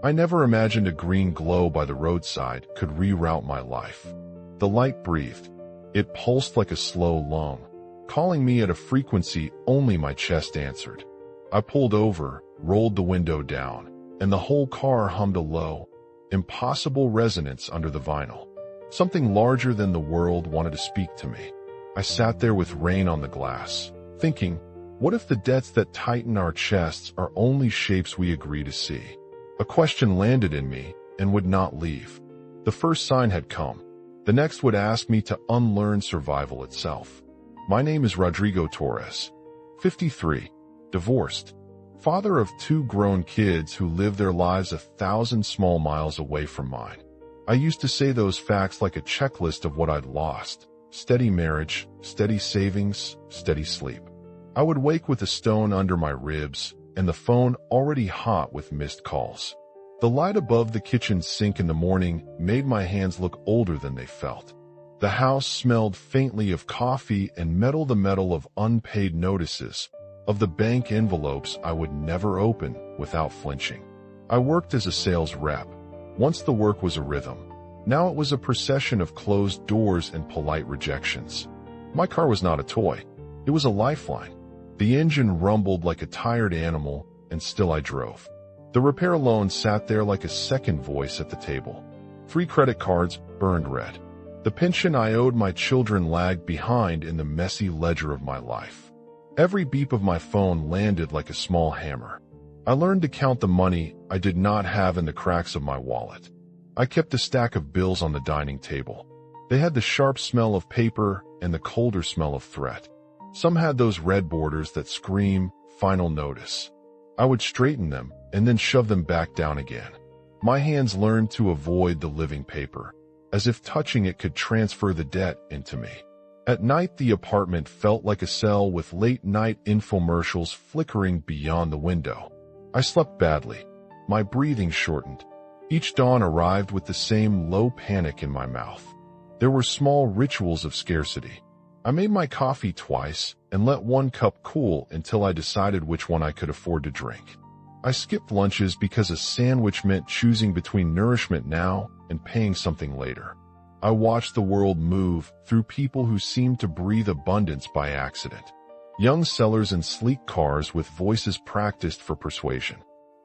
I never imagined a green glow by the roadside could reroute my life. The light breathed. It pulsed like a slow lung, calling me at a frequency only my chest answered. I pulled over, rolled the window down, and the whole car hummed a low, impossible resonance under the vinyl. Something larger than the world wanted to speak to me. I sat there with rain on the glass, thinking, what if the debts that tighten our chests are only shapes we agree to see? A question landed in me and would not leave. The first sign had come. The next would ask me to unlearn survival itself. My name is Rodrigo Torres, 53, divorced, father of 2 grown kids who live their lives 1,000 small miles away from mine. I used to say those facts like a checklist of what I'd lost. Steady marriage, steady savings, steady sleep. I would wake with a stone under my ribs and the phone already hot with missed calls. The light above the kitchen sink in the morning made my hands look older than they felt. The house smelled faintly of coffee and the metal of unpaid notices, of the bank envelopes I would never open without flinching. I worked as a sales rep. Once the work was a rhythm. Now it was a procession of closed doors and polite rejections. My car was not a toy. It was a lifeline. The engine rumbled like a tired animal, and still I drove. The repair loan sat there like a second voice at the table. 3 credit cards burned red. The pension I owed my children lagged behind in the messy ledger of my life. Every beep of my phone landed like a small hammer. I learned to count the money I did not have in the cracks of my wallet. I kept a stack of bills on the dining table. They had the sharp smell of paper and the colder smell of threat. Some had those red borders that scream, final notice. I would straighten them and then shove them back down again. My hands learned to avoid the living paper, as if touching it could transfer the debt into me. At night, the apartment felt like a cell with late-night infomercials flickering beyond the window. I slept badly. My breathing shortened. Each dawn arrived with the same low panic in my mouth. There were small rituals of scarcity. I made my coffee twice and let 1 cup cool until I decided which one I could afford to drink. I skipped lunches because a sandwich meant choosing between nourishment now and paying something later. I watched the world move through people who seemed to breathe abundance by accident. Young sellers in sleek cars with voices practiced for persuasion.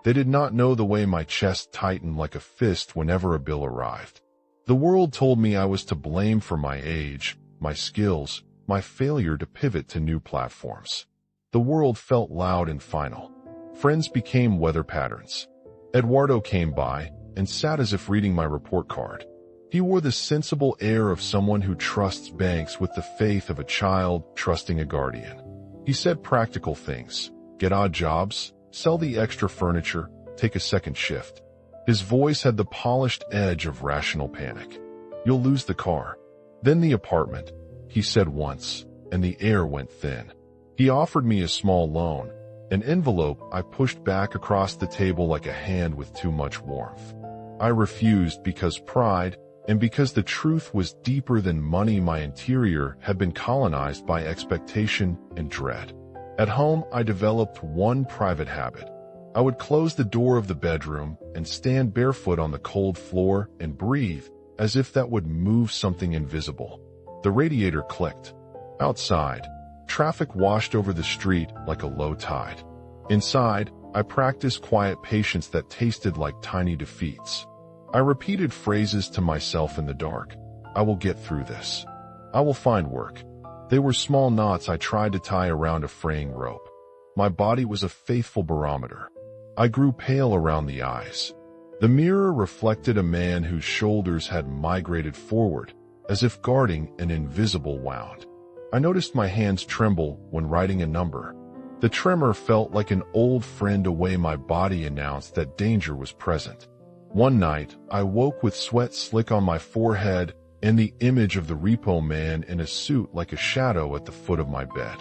They did not know the way my chest tightened like a fist whenever a bill arrived. The world told me I was to blame for my age, my skills, my failure to pivot to new platforms. The world felt loud and final. Friends became weather patterns. Eduardo came by and sat as if reading my report card. He wore the sensible air of someone who trusts banks with the faith of a child trusting a guardian. He said practical things. Get odd jobs, sell the extra furniture, take a second shift. His voice had the polished edge of rational panic. You'll lose the car. Then the apartment, he said once, and the air went thin. He offered me a small loan, an envelope I pushed back across the table like a hand with too much warmth. I refused because pride, and because the truth was deeper than money. My interior had been colonized by expectation and dread. At home, I developed one private habit. I would close the door of the bedroom and stand barefoot on the cold floor and breathe, as if that would move something invisible. The radiator clicked. Outside, traffic washed over the street like a low tide. Inside, I practiced quiet patience that tasted like tiny defeats. I repeated phrases to myself in the dark. I will get through this. I will find work. They were small knots I tried to tie around a fraying rope. My body was a faithful barometer. I grew pale around the eyes. The mirror reflected a man whose shoulders had migrated forward, as if guarding an invisible wound. I noticed my hands tremble when writing a number. The tremor felt like an old friend away. My body announced that danger was present. One night, I woke with sweat slick on my forehead and the image of the repo man in a suit like a shadow at the foot of my bed.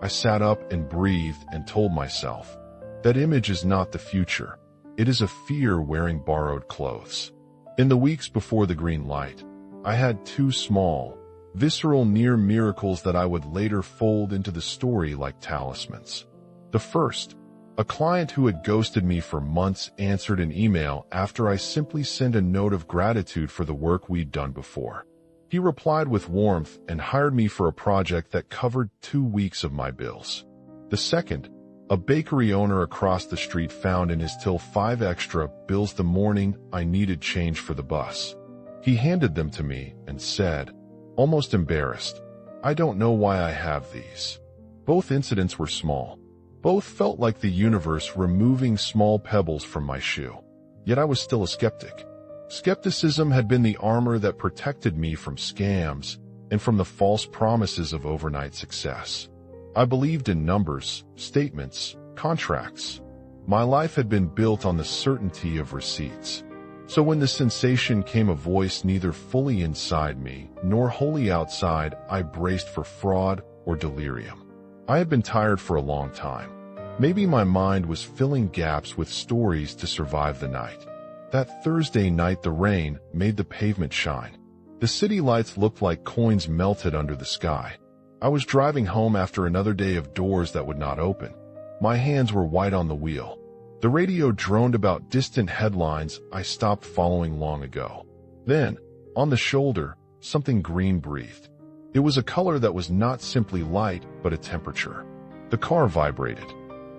I sat up and breathed and told myself, that image is not the future. It is a fear wearing borrowed clothes. In the weeks before the green light, I had two small, visceral near miracles that I would later fold into the story like talismans. The first, A client who had ghosted me for months answered an email after I simply sent a note of gratitude for the work we'd done before. He replied with warmth and hired me for a project that covered 2 weeks of my bills. The second, a bakery owner across the street found in his till 5 extra bills the morning I needed change for the bus. He handed them to me and said, almost embarrassed, "I don't know why I have these." Both incidents were small. Both felt like the universe removing small pebbles from my shoe. Yet I was still a skeptic. Skepticism had been the armor that protected me from scams and from the false promises of overnight success. I believed in numbers, statements, contracts. My life had been built on the certainty of receipts. So when the sensation came a voice neither fully inside me nor wholly outside, I braced for fraud or delirium. I had been tired for a long time. Maybe my mind was filling gaps with stories to survive the night. That Thursday night the rain made the pavement shine. The city lights looked like coins melted under the sky. I was driving home after another day of doors that would not open. My hands were white on the wheel. The radio droned about distant headlines I stopped following long ago. Then, on the shoulder, something green breathed. It was a color that was not simply light, but a temperature. The car vibrated.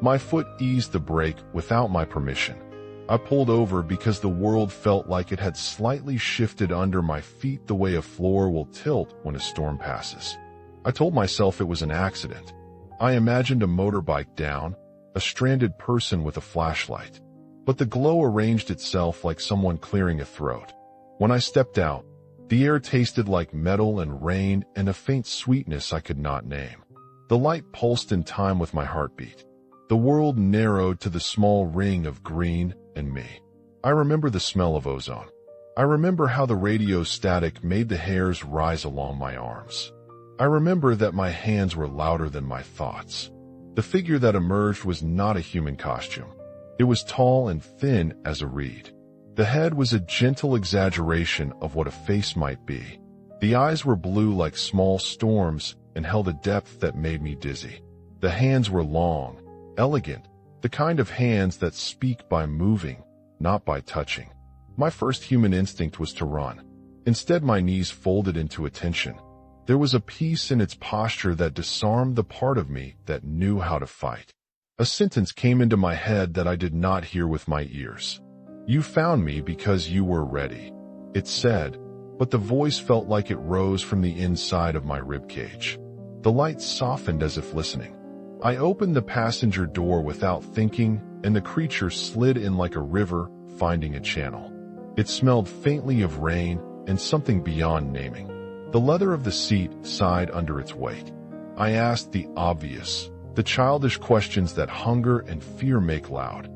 My foot eased the brake without my permission. I pulled over because the world felt like it had slightly shifted under my feet the way a floor will tilt when a storm passes. I told myself it was an accident. I imagined a motorbike down, a stranded person with a flashlight. But the glow arranged itself like someone clearing a throat. When I stepped out, the air tasted like metal and rain and a faint sweetness I could not name. The light pulsed in time with my heartbeat. The world narrowed to the small ring of green and me. I remember the smell of ozone. I remember how the radio static made the hairs rise along my arms. I remember that my hands were louder than my thoughts. The figure that emerged was not a human costume. It was tall and thin as a reed. The head was a gentle exaggeration of what a face might be. The eyes were blue like small storms and held a depth that made me dizzy. The hands were long, elegant, the kind of hands that speak by moving, not by touching. My first human instinct was to run. Instead, my knees folded into attention. There was a peace in its posture that disarmed the part of me that knew how to fight. A sentence came into my head that I did not hear with my ears. "You found me because you were ready," it said, but the voice felt like it rose from the inside of my ribcage. The light softened as if listening. I opened the passenger door without thinking, and the creature slid in like a river, finding a channel. It smelled faintly of rain and something beyond naming. The leather of the seat sighed under its weight. I asked the obvious, the childish questions that hunger and fear make loud.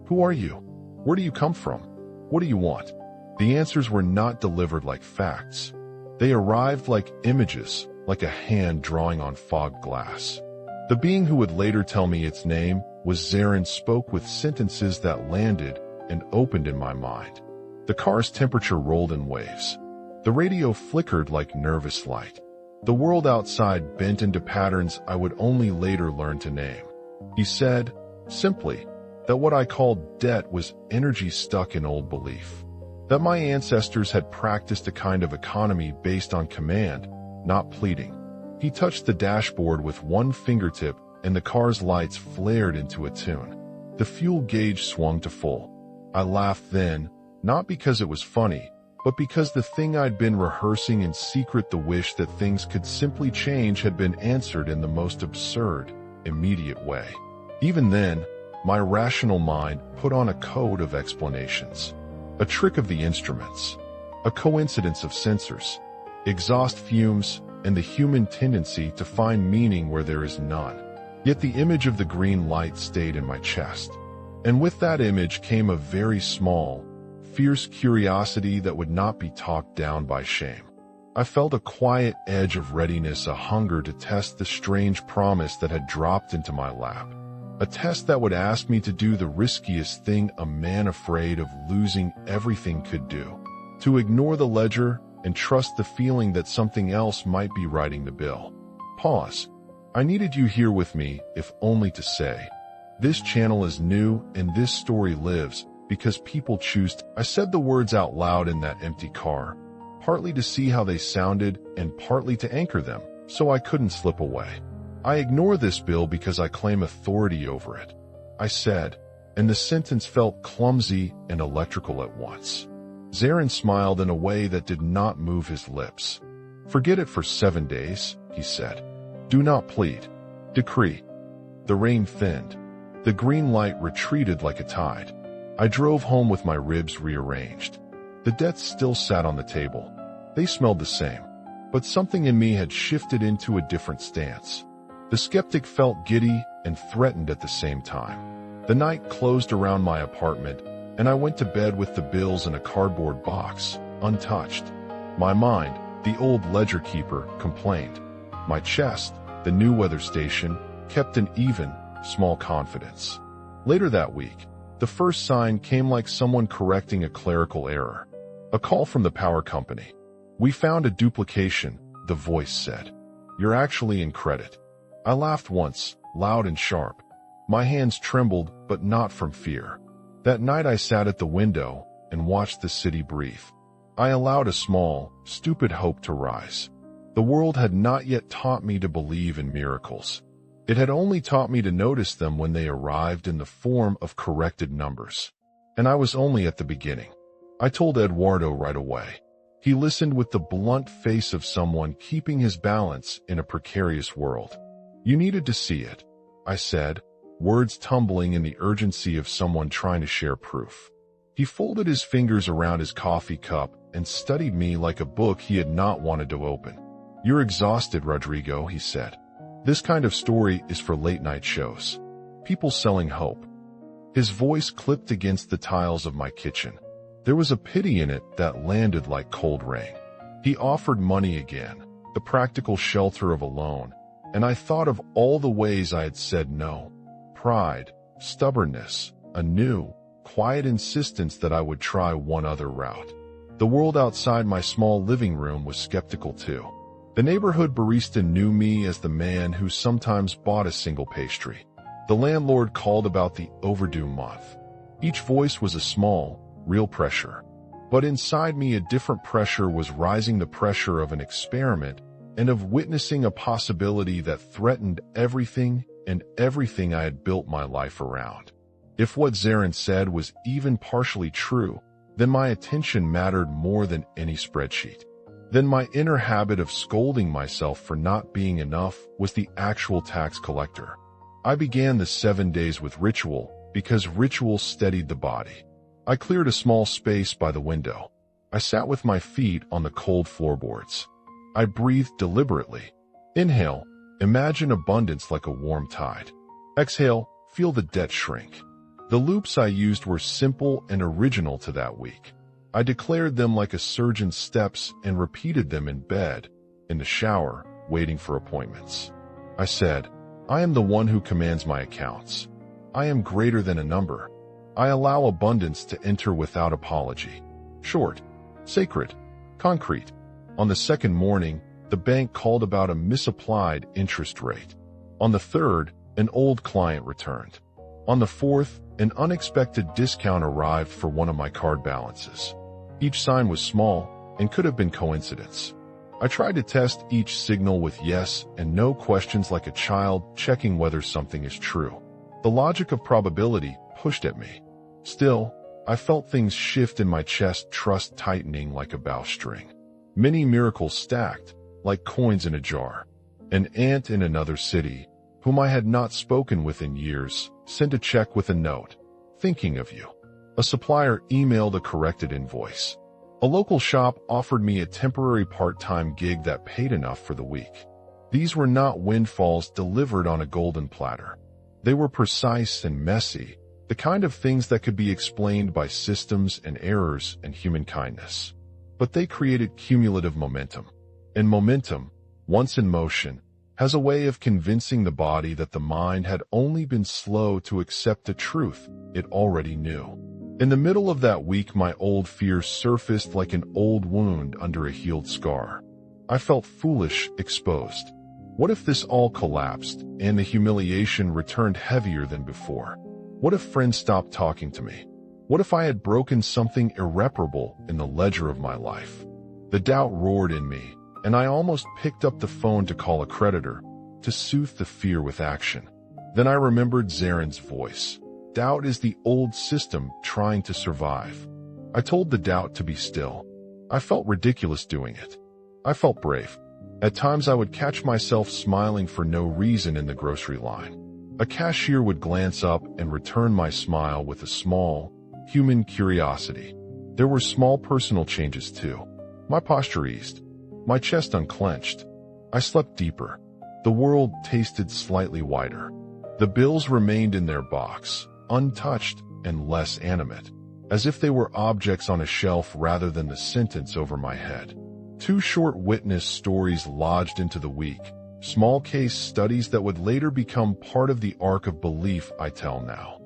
"Who are you? Where do you come from? What do you want?" The answers were not delivered like facts. They arrived like images, like a hand drawing on fogged glass. The being who would later tell me its name was Zarin spoke with sentences that landed and opened in my mind. The car's temperature rolled in waves. The radio flickered like nervous light. The world outside bent into patterns I would only later learn to name. He said, simply, that what I called debt was energy stuck in old belief. That my ancestors had practiced a kind of economy based on command, not pleading. He touched the dashboard with one fingertip and the car's lights flared into a tune. The fuel gauge swung to full. I laughed then, not because it was funny, but because the thing I'd been rehearsing in secret, the wish that things could simply change, had been answered in the most absurd, immediate way. Even then, my rational mind put on a code of explanations. A trick of the instruments. A coincidence of sensors. Exhaust fumes, and the human tendency to find meaning where there is none. Yet the image of the green light stayed in my chest. And with that image came a very small, fierce curiosity that would not be talked down by shame. I felt a quiet edge of readiness, a hunger to test the strange promise that had dropped into my lap. A test that would ask me to do the riskiest thing a man afraid of losing everything could do. To ignore the ledger and trust the feeling that something else might be writing the bill. Pause. I needed you here with me, if only to say, This channel is new and this story lives because people choose to. I said the words out loud in that empty car, partly to see how they sounded and partly to anchor them, so I couldn't slip away. I ignore this bill because I claim authority over it, I said, and the sentence felt clumsy and electrical at once. Zarin smiled in a way that did not move his lips. Forget it for 7 days, he said. Do not plead. Decree. The rain thinned. The green light retreated like a tide. I drove home with my ribs rearranged. The debts still sat on the table. They smelled the same, but something in me had shifted into a different stance. The skeptic felt giddy and threatened at the same time. The night closed around my apartment, and I went to bed with the bills in a cardboard box, untouched. My mind, the old ledger keeper, complained. My chest, the new weather station, kept an even, small confidence. Later that week, the first sign came like someone correcting a clerical error. A call from the power company. We found a duplication, the voice said. You're actually in credit. I laughed once, loud and sharp. My hands trembled, but not from fear. That night I sat at the window and watched the city breathe. I allowed a small, stupid hope to rise. The world had not yet taught me to believe in miracles. It had only taught me to notice them when they arrived in the form of corrected numbers. And I was only at the beginning. I told Eduardo right away. He listened with the blunt face of someone keeping his balance in a precarious world. You needed to see it, I said, words tumbling in the urgency of someone trying to share proof. He folded his fingers around his coffee cup and studied me like a book he had not wanted to open. You're exhausted, Rodrigo, he said. This kind of story is for late-night shows. People selling hope. His voice clipped against the tiles of my kitchen. There was a pity in it that landed like cold rain. He offered money again, the practical shelter of a loan, and I thought of all the ways I had said no. Pride, stubbornness, a new, quiet insistence that I would try one other route. The world outside my small living room was skeptical too. The neighborhood barista knew me as the man who sometimes bought a single pastry. The landlord called about the overdue month. Each voice was a small, real pressure. But inside me a different pressure was rising, the pressure of an experiment and of witnessing a possibility that threatened everything and everything I had built my life around. If what Zarin said was even partially true, then my attention mattered more than any spreadsheet. Then my inner habit of scolding myself for not being enough was the actual tax collector. I began the 7 days with ritual because ritual steadied the body. I cleared a small space by the window. I sat with my feet on the cold floorboards. I breathed deliberately. Inhale, imagine abundance like a warm tide. Exhale, feel the debt shrink. The loops I used were simple and original to that week. I declared them like a surgeon's steps and repeated them in bed, in the shower, waiting for appointments. I said, I am the one who commands my accounts. I am greater than a number. I allow abundance to enter without apology. Short, sacred, concrete. On the second morning, the bank called about a misapplied interest rate. On the third, an old client returned. On the fourth, an unexpected discount arrived for one of my card balances. Each sign was small and could have been coincidence. I tried to test each signal with yes and no questions like a child checking whether something is true. The logic of probability pushed at me. Still, I felt things shift in my chest, trust tightening like a bowstring. Many miracles stacked, like coins in a jar. An aunt in another city, whom I had not spoken with in years, sent a check with a note, thinking of you. A supplier emailed a corrected invoice. A local shop offered me a temporary part-time gig that paid enough for the week. These were not windfalls delivered on a golden platter. They were precise and messy, the kind of things that could be explained by systems and errors and human kindness. But they created cumulative momentum. And momentum, once in motion, has a way of convincing the body that the mind had only been slow to accept the truth it already knew. In the middle of that week, my old fears surfaced like an old wound under a healed scar. I felt foolish, exposed. What if this all collapsed and the humiliation returned heavier than before? What if friends stopped talking to me? What if I had broken something irreparable in the ledger of my life? The doubt roared in me, and I almost picked up the phone to call a creditor, to soothe the fear with action. Then I remembered Zaren's voice. Doubt is the old system trying to survive. I told the doubt to be still. I felt ridiculous doing it. I felt brave. At times I would catch myself smiling for no reason in the grocery line. A cashier would glance up and return my smile with a small, human curiosity. There were small personal changes too. My posture eased. My chest unclenched. I slept deeper. The world tasted slightly wider. The bills remained in their box, untouched and less animate, as if they were objects on a shelf rather than the sentence over my head. 2 short witness stories lodged into the week, small case studies that would later become part of the arc of belief I tell now.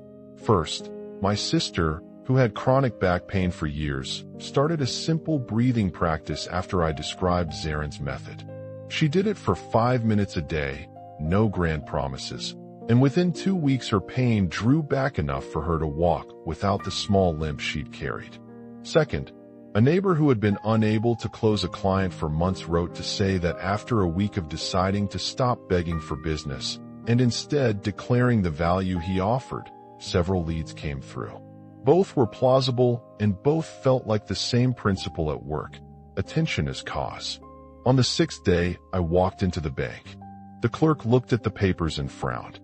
First, my sister, who had chronic back pain for years, started a simple breathing practice after I described Zaren's method. She did it for 5 minutes a day, no grand promises, and within 2 weeks her pain drew back enough for her to walk without the small limp she'd carried. Second, a neighbor who had been unable to close a client for months wrote to say that after a week of deciding to stop begging for business and instead declaring the value he offered, several leads came through. Both were plausible and both felt like the same principle at work: attention as cause. On the 6th day, I walked into the bank. The clerk looked at the papers and frowned.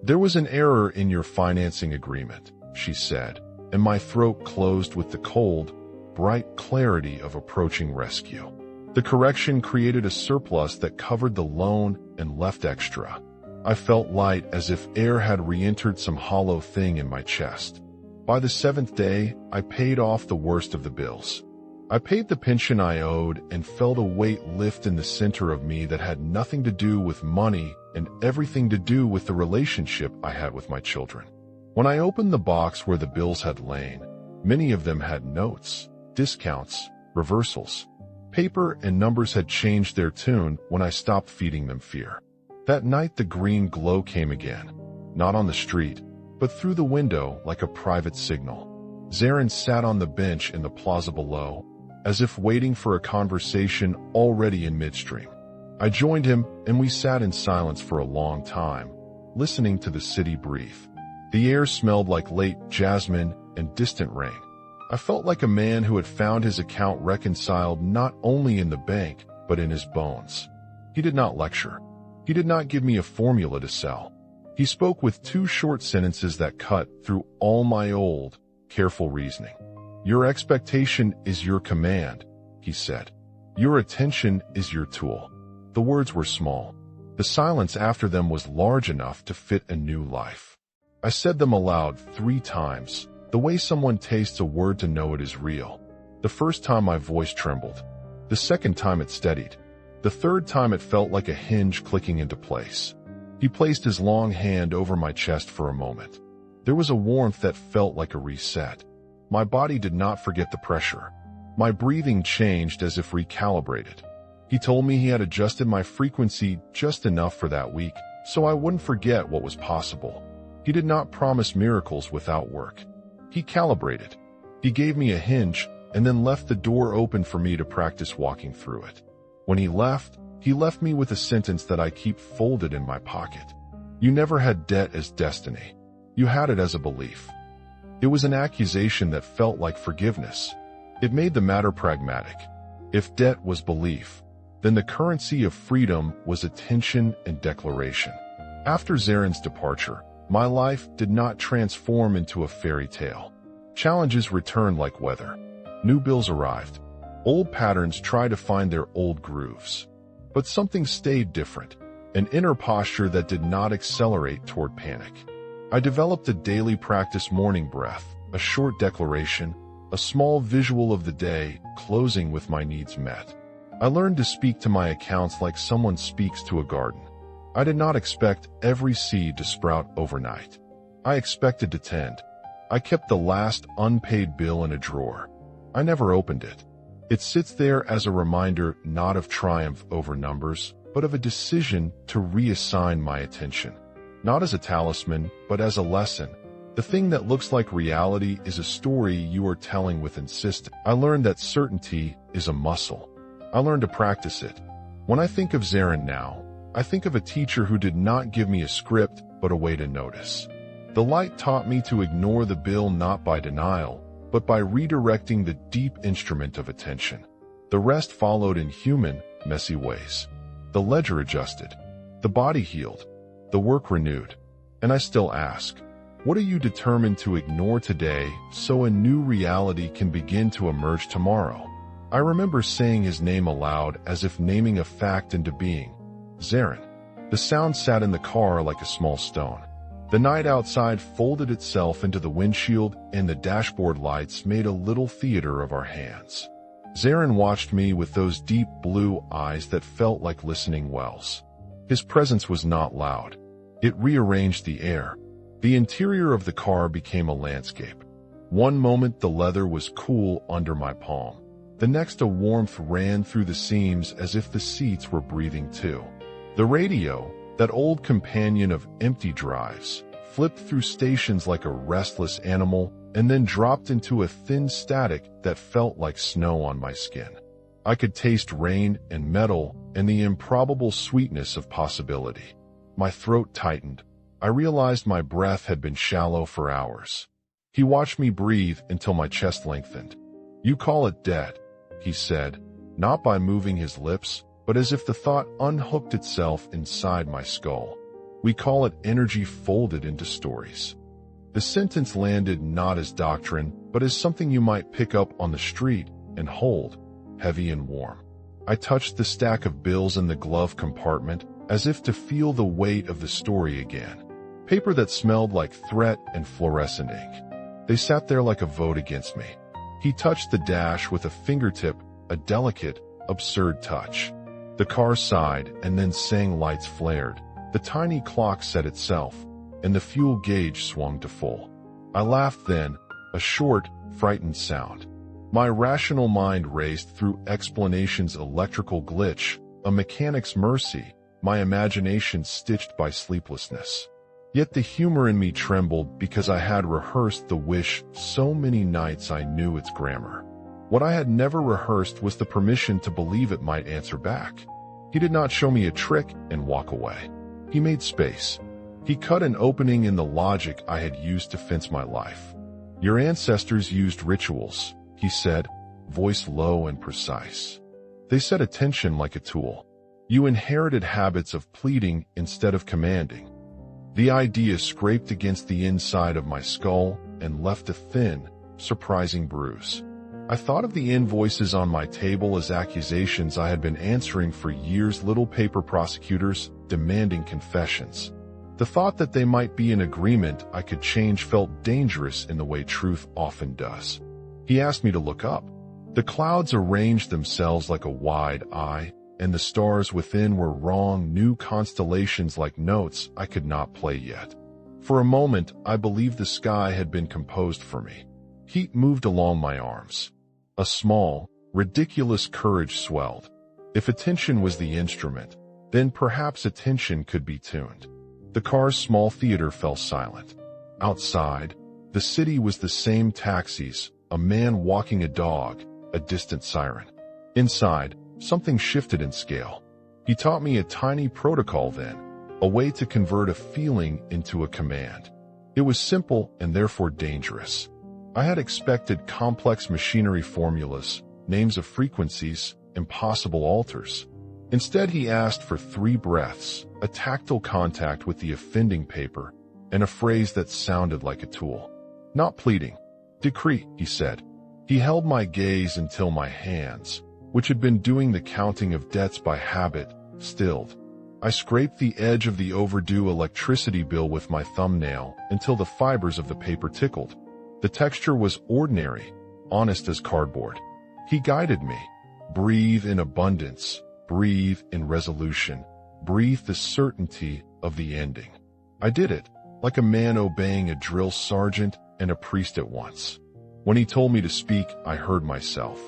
"There was an error in your financing agreement," she said, and my throat closed with the cold, bright clarity of approaching rescue. The correction created a surplus that covered the loan and left extra. I felt light, as if air had re-entered some hollow thing in my chest. By the 7th day, I paid off the worst of the bills. I paid the pension I owed and felt a weight lift in the center of me that had nothing to do with money and everything to do with the relationship I had with my children. When I opened the box where the bills had lain, many of them had notes, discounts, reversals. Paper and numbers had changed their tune when I stopped feeding them fear. That night the green glow came again, not on the street, but through the window like a private signal. Zaren sat on the bench in the plaza below, as if waiting for a conversation already in midstream. I joined him, and we sat in silence for a long time, listening to the city breathe. The air smelled like late jasmine and distant rain. I felt like a man who had found his account reconciled not only in the bank, but in his bones. He did not lecture. He did not give me a formula to sell. He spoke with 2 short sentences that cut through all my old, careful reasoning. "Your expectation is your command," he said. "Your attention is your tool." The words were small. The silence after them was large enough to fit a new life. I said them aloud 3 times, the way someone tastes a word to know it is real. The first time my voice trembled. The second time it steadied. The third time it felt like a hinge clicking into place. He placed his long hand over my chest for a moment. There was a warmth that felt like a reset. My body did not forget the pressure. My breathing changed as if recalibrated. He told me he had adjusted my frequency just enough for that week, so I wouldn't forget what was possible. He did not promise miracles without work. He calibrated. He gave me a hinge and then left the door open for me to practice walking through it. When he left me with a sentence that I keep folded in my pocket. "You never had debt as destiny. You had it as a belief." It was an accusation that felt like forgiveness. It made the matter pragmatic. If debt was belief, then the currency of freedom was attention and declaration. After Zaren's departure, my life did not transform into a fairy tale. Challenges returned like weather. New bills arrived. Old patterns tried to find their old grooves. But something stayed different, an inner posture that did not accelerate toward panic. I developed a daily practice: morning breath, a short declaration, a small visual of the day, closing with my needs met. I learned to speak to my accounts like someone speaks to a garden. I did not expect every seed to sprout overnight. I expected to tend. I kept the last unpaid bill in a drawer. I never opened it. It sits there as a reminder, not of triumph over numbers, but of a decision to reassign my attention. Not as a talisman, but as a lesson. The thing that looks like reality is a story you are telling with insistence. I learned that certainty is a muscle. I learned to practice it. When I think of Zarin now, I think of a teacher who did not give me a script, but a way to notice. The light taught me to ignore the bill not by denial, but by redirecting the deep instrument of attention. The rest followed in human, messy ways. The ledger adjusted. The body healed. The work renewed. And I still ask, what are you determined to ignore today so a new reality can begin to emerge tomorrow? I remember saying his name aloud as if naming a fact into being. Zarin. The sound sat in the car like a small stone. The night outside folded itself into the windshield and the dashboard lights made a little theater of our hands. Zarin watched me with those deep blue eyes that felt like listening wells. His presence was not loud. It rearranged the air. The interior of the car became a landscape. One moment the leather was cool under my palm. The next a warmth ran through the seams as if the seats were breathing too. The radio, that old companion of empty drives, flipped through stations like a restless animal and then dropped into a thin static that felt like snow on my skin. I could taste rain and metal and the improbable sweetness of possibility. My throat tightened. I realized my breath had been shallow for hours. He watched me breathe until my chest lengthened. You call it dead, he said, not by moving his lips, but as if the thought unhooked itself inside my skull. We call it energy folded into stories. The sentence landed not as doctrine, but as something you might pick up on the street and hold, heavy and warm. I touched the stack of bills in the glove compartment as if to feel the weight of the story again. Paper that smelled like threat and fluorescent ink. They sat there like a vote against me. He touched the dash with a fingertip, a delicate, absurd touch. The car sighed and then sang lights flared. The tiny clock set itself, and the fuel gauge swung to full. I laughed then, a short, frightened sound. My rational mind raced through explanations: electrical glitch, a mechanic's mercy, my imagination stitched by sleeplessness. Yet the humor in me trembled because I had rehearsed the wish so many nights I knew its grammar. What I had never rehearsed was the permission to believe it might answer back. He did not show me a trick and walk away. He made space. He cut an opening in the logic I had used to fence my life. Your ancestors used rituals, he said, voice low and precise. They set attention like a tool. You inherited habits of pleading instead of commanding. The idea scraped against the inside of my skull and left a thin, surprising bruise. I thought of the invoices on my table as accusations I had been answering for years, little paper prosecutors demanding confessions. The thought that they might be in agreement I could change felt dangerous in the way truth often does. He asked me to look up. The clouds arranged themselves like a wide eye, and the stars within were wrong, new constellations like notes I could not play yet. For a moment, I believed the sky had been composed for me. Heat moved along my arms. A small, ridiculous courage swelled. If attention was the instrument, then perhaps attention could be tuned. The car's small theater fell silent. Outside, the city was the same: taxis, a man walking a dog, a distant siren. Inside, something shifted in scale. He taught me a tiny protocol then, a way to convert a feeling into a command. It was simple and therefore dangerous. I had expected complex machinery formulas, names of frequencies, impossible alters. Instead, he asked for 3 breaths, a tactile contact with the offending paper, and a phrase that sounded like a tool. Not pleading. Decree, he said. He held my gaze until my hands, which had been doing the counting of debts by habit, stilled. I scraped the edge of the overdue electricity bill with my thumbnail until the fibers of the paper tickled. The texture was ordinary, honest as cardboard. He guided me. Breathe in abundance, breathe in resolution, breathe the certainty of the ending. I did it, like a man obeying a drill sergeant and a priest at once. When he told me to speak, I heard myself.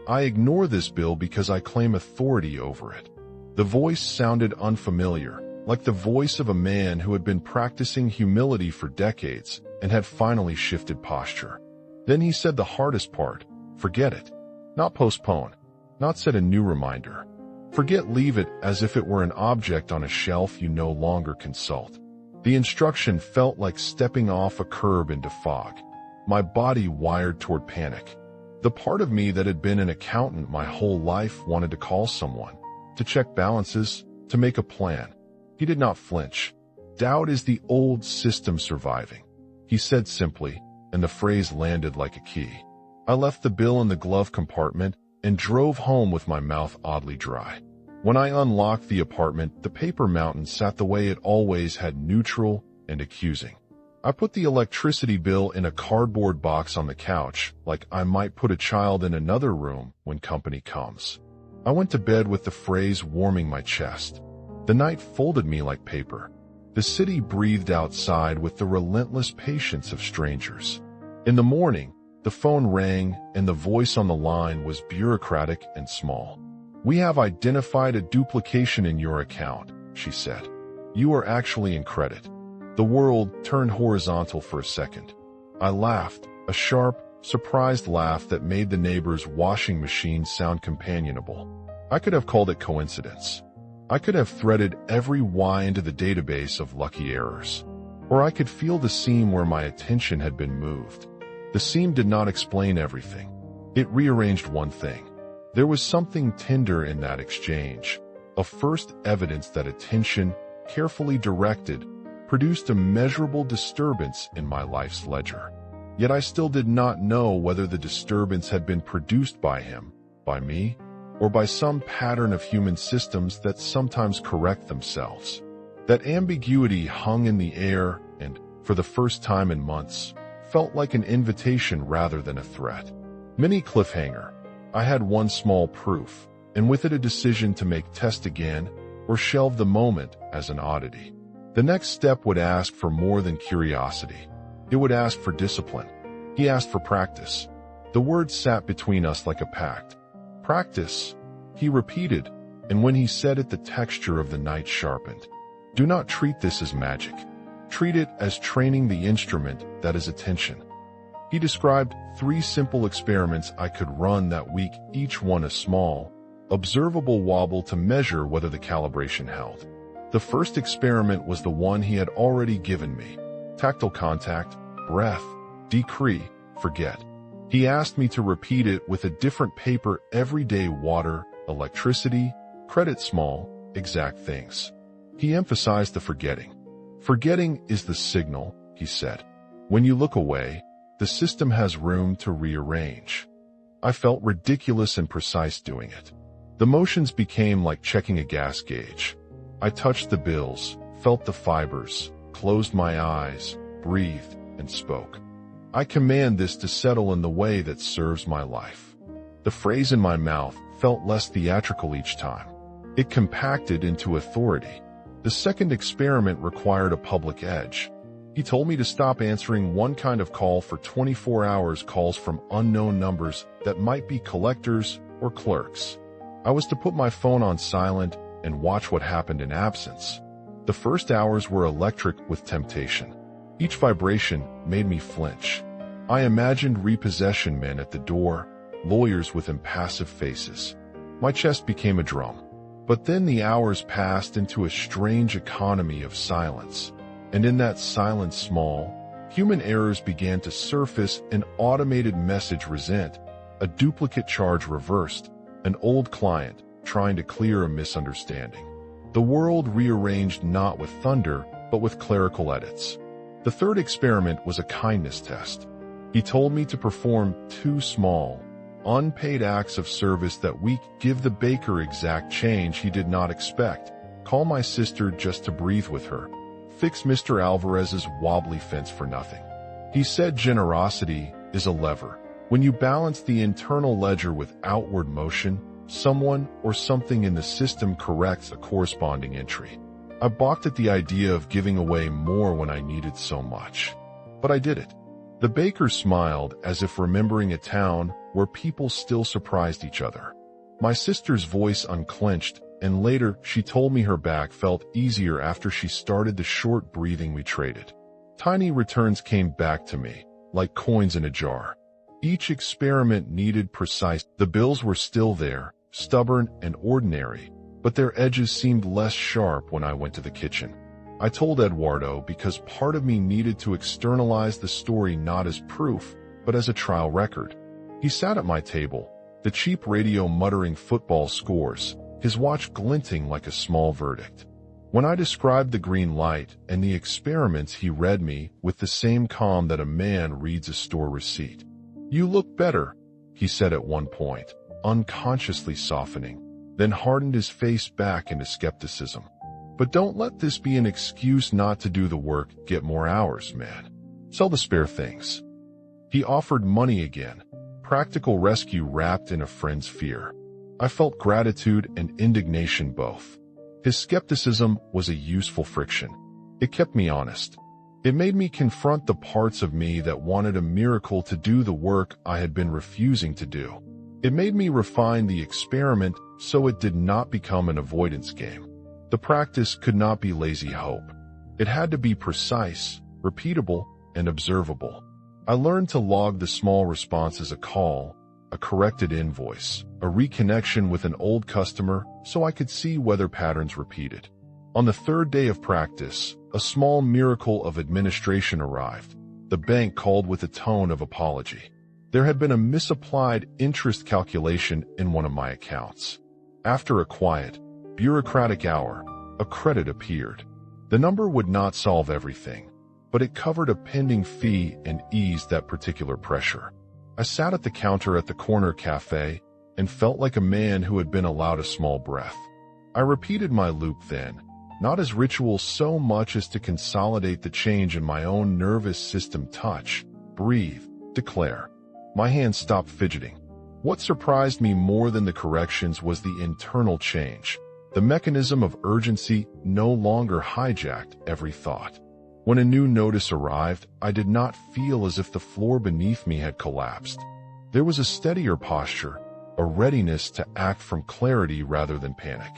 I ignore this bill because I claim authority over it. The voice sounded unfamiliar, like the voice of a man who had been practicing humility for decades and had finally shifted posture. Then he said the hardest part: forget it. Not postpone. Not set a new reminder. Forget, leave it as if it were an object on a shelf you no longer consult. The instruction felt like stepping off a curb into fog. My body wired toward panic. The part of me that had been an accountant my whole life wanted to call someone, to check balances, to make a plan. He did not flinch. Doubt is the old system surviving, he said simply, and the phrase landed like a key. I left the bill in the glove compartment and drove home with my mouth oddly dry. When I unlocked the apartment, the paper mountain sat the way it always had, neutral and accusing. I put the electricity bill in a cardboard box on the couch, like I might put a child in another room when company comes. I went to bed with the phrase warming my chest. The night folded me like paper. The city breathed outside with the relentless patience of strangers. In the morning, the phone rang and the voice on the line was bureaucratic and small. "We have identified a duplication in your account," she said. "You are actually in credit." The world turned horizontal for a second. I laughed, a sharp, surprised laugh that made the neighbor's washing machine sound companionable. I could have called it coincidence. I could have threaded every Y into the database of lucky errors. Or I could feel the seam where my attention had been moved. The seam did not explain everything. It rearranged one thing. There was something tender in that exchange, a first evidence that attention, carefully directed, produced a measurable disturbance in my life's ledger. Yet I still did not know whether the disturbance had been produced by him, by me, or by some pattern of human systems that sometimes correct themselves. That ambiguity hung in the air and, for the first time in months, felt like an invitation rather than a threat. Mini cliffhanger. I had one small proof, and with it a decision to make test again or shelve the moment as an oddity. The next step would ask for more than curiosity. It would ask for discipline. He asked for practice. The word sat between us like a pact. Practice, he repeated, and when he said it the texture of the night sharpened. Do not treat this as magic. Treat it as training the instrument that is attention. He described 3 simple experiments I could run that week, each one a small, observable wobble to measure whether the calibration held. The first experiment was the one he had already given me. Tactile contact, breath, decree, forget. He asked me to repeat it with a different paper every day: water, electricity, credit, small, exact things. He emphasized the forgetting. Forgetting is the signal, he said. When you look away, the system has room to rearrange. I felt ridiculous and precise doing it. The motions became like checking a gas gauge. I touched the bills, felt the fibers, closed my eyes, breathed, and spoke. I command this to settle in the way that serves my life. The phrase in my mouth felt less theatrical each time. It compacted into authority. The second experiment required a public edge. He told me to stop answering one kind of call for 24 hours, calls from unknown numbers that might be collectors or clerks. I was to put my phone on silent and watch what happened in absence. The first hours were electric with temptation. Each vibration made me flinch. I imagined repossession men at the door, lawyers with impassive faces. My chest became a drum. But then the hours passed into a strange economy of silence. And in that silence, small, human errors began to surface: an automated message resent, a duplicate charge reversed, an old client trying to clear a misunderstanding. The world rearranged not with thunder, but with clerical edits. The third experiment was a kindness test. He told me to perform 2 small, unpaid acts of service that week: give the baker exact change he did not expect, call my sister just to breathe with her, fix Mr. Alvarez's wobbly fence for nothing. He said generosity is a lever. When you balance the internal ledger with outward motion, someone or something in the system corrects a corresponding entry. I balked at the idea of giving away more when I needed so much. But I did it. The baker smiled as if remembering a town where people still surprised each other. My sister's voice unclenched and later she told me her back felt easier after she started the short breathing we traded. Tiny returns came back to me, like coins in a jar. Each experiment needed precise. The bills were still there, stubborn and ordinary, but their edges seemed less sharp when I went to the kitchen. I told Eduardo because part of me needed to externalize the story not as proof, but as a trial record. He sat at my table, the cheap radio muttering football scores, his watch glinting like a small verdict. When I described the green light and the experiments, he read me with the same calm that a man reads a store receipt. "You look better," he said at one point, unconsciously softening, then hardened his face back into skepticism. "But don't let this be an excuse not to do the work. Get more hours, man. Sell the spare things." He offered money again, practical rescue wrapped in a friend's fear. I felt gratitude and indignation both. His skepticism was a useful friction. It kept me honest. It made me confront the parts of me that wanted a miracle to do the work I had been refusing to do. It made me refine the experiment so it did not become an avoidance game. The practice could not be lazy hope. It had to be precise, repeatable, and observable. I learned to log the small responses: a call, a corrected invoice, a reconnection with an old customer, so I could see whether patterns repeated. On the third day of practice, a small miracle of administration arrived. The bank called with a tone of apology. There had been a misapplied interest calculation in one of my accounts. After a quiet, bureaucratic hour, a credit appeared. The number would not solve everything, but it covered a pending fee and eased that particular pressure. I sat at the counter at the corner cafe and felt like a man who had been allowed a small breath. I repeated my loop then, not as ritual so much as to consolidate the change in my own nervous system: touch, breathe, declare. My hands stopped fidgeting. What surprised me more than the corrections was the internal change. The mechanism of urgency no longer hijacked every thought. When a new notice arrived, I did not feel as if the floor beneath me had collapsed. There was a steadier posture, a readiness to act from clarity rather than panic.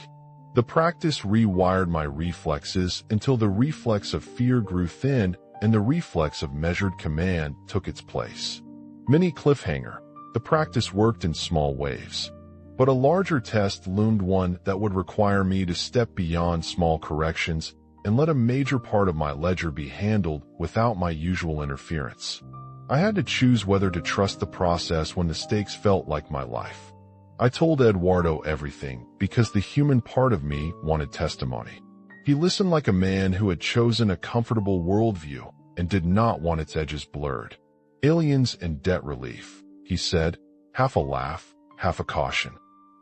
The practice rewired my reflexes until the reflex of fear grew thin and the reflex of measured command took its place. Mini cliffhanger. The practice worked in small waves. But a larger test loomed, one that would require me to step beyond small corrections and let a major part of my ledger be handled without my usual interference. I had to choose whether to trust the process when the stakes felt like my life. I told Eduardo everything because the human part of me wanted testimony. He listened like a man who had chosen a comfortable worldview and did not want its edges blurred. "Aliens and debt relief," he said, half a laugh, half a caution.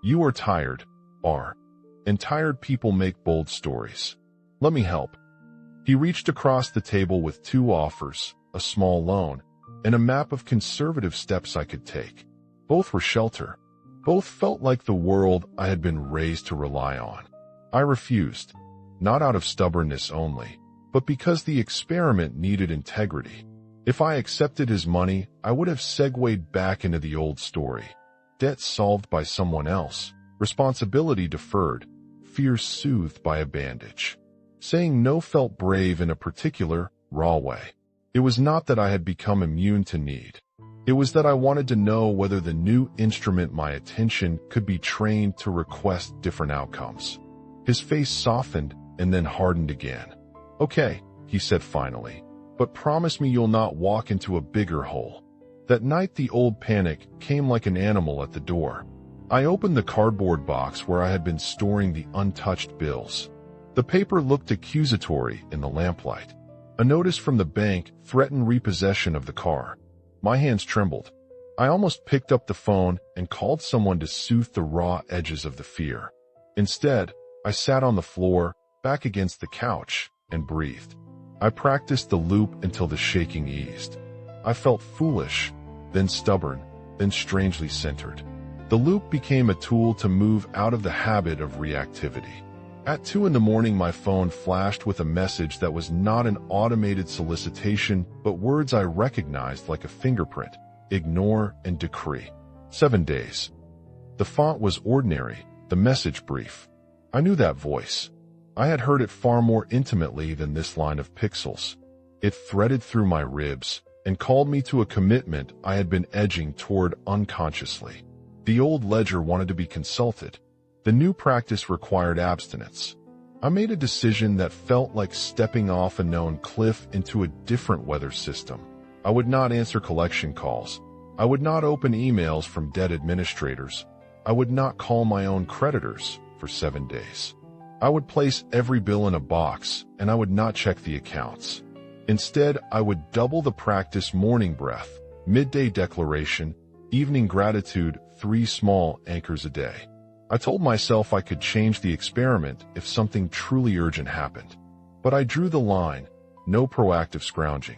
"You are tired, and tired people make bold stories. Let me help." He reached across the table with two offers, a small loan, and a map of conservative steps I could take. Both were shelter. Both felt like the world I had been raised to rely on. I refused, not out of stubbornness only, but because the experiment needed integrity. If I accepted his money, I would have segued back into the old story. Debt solved by someone else, responsibility deferred, fear soothed by a bandage. Saying no felt brave in a particular, raw way. It was not that I had become immune to need. It was that I wanted to know whether the new instrument, my attention, could be trained to request different outcomes. His face softened and then hardened again. "Okay," he said finally, "but promise me you'll not walk into a bigger hole." That night the old panic came like an animal at the door. I opened the cardboard box where I had been storing the untouched bills. The paper looked accusatory in the lamplight. A notice from the bank threatened repossession of the car. My hands trembled. I almost picked up the phone and called someone to soothe the raw edges of the fear. Instead, I sat on the floor, back against the couch, and breathed. I practiced the loop until the shaking eased. I felt foolish, then stubborn, then strangely centered. The loop became a tool to move out of the habit of reactivity. At 2 a.m, my phone flashed with a message that was not an automated solicitation, but words I recognized like a fingerprint: ignore and decree. 7 days. The font was ordinary, the message brief. I knew that voice. I had heard it far more intimately than this line of pixels. It threaded through my ribs and called me to a commitment I had been edging toward unconsciously. The old ledger wanted to be consulted. The new practice required abstinence. I made a decision that felt like stepping off a known cliff into a different weather system. I would not answer collection calls. I would not open emails from dead administrators. I would not call my own creditors for 7 days. I would place every bill in a box, and I would not check the accounts. Instead, I would double the practice: morning breath, midday declaration, evening gratitude, 3 small anchors a day. I told myself I could change the experiment if something truly urgent happened. But I drew the line: no proactive scrounging.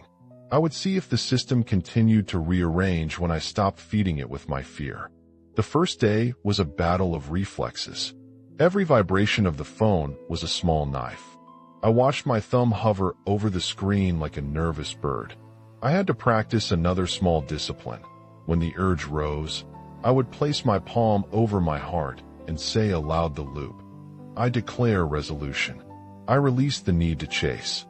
I would see if the system continued to rearrange when I stopped feeding it with my fear. The first day was a battle of reflexes. Every vibration of the phone was a small knife. I watched my thumb hover over the screen like a nervous bird. I had to practice another small discipline. When the urge rose, I would place my palm over my heart and say aloud the loop: I declare resolution. I release the need to chase.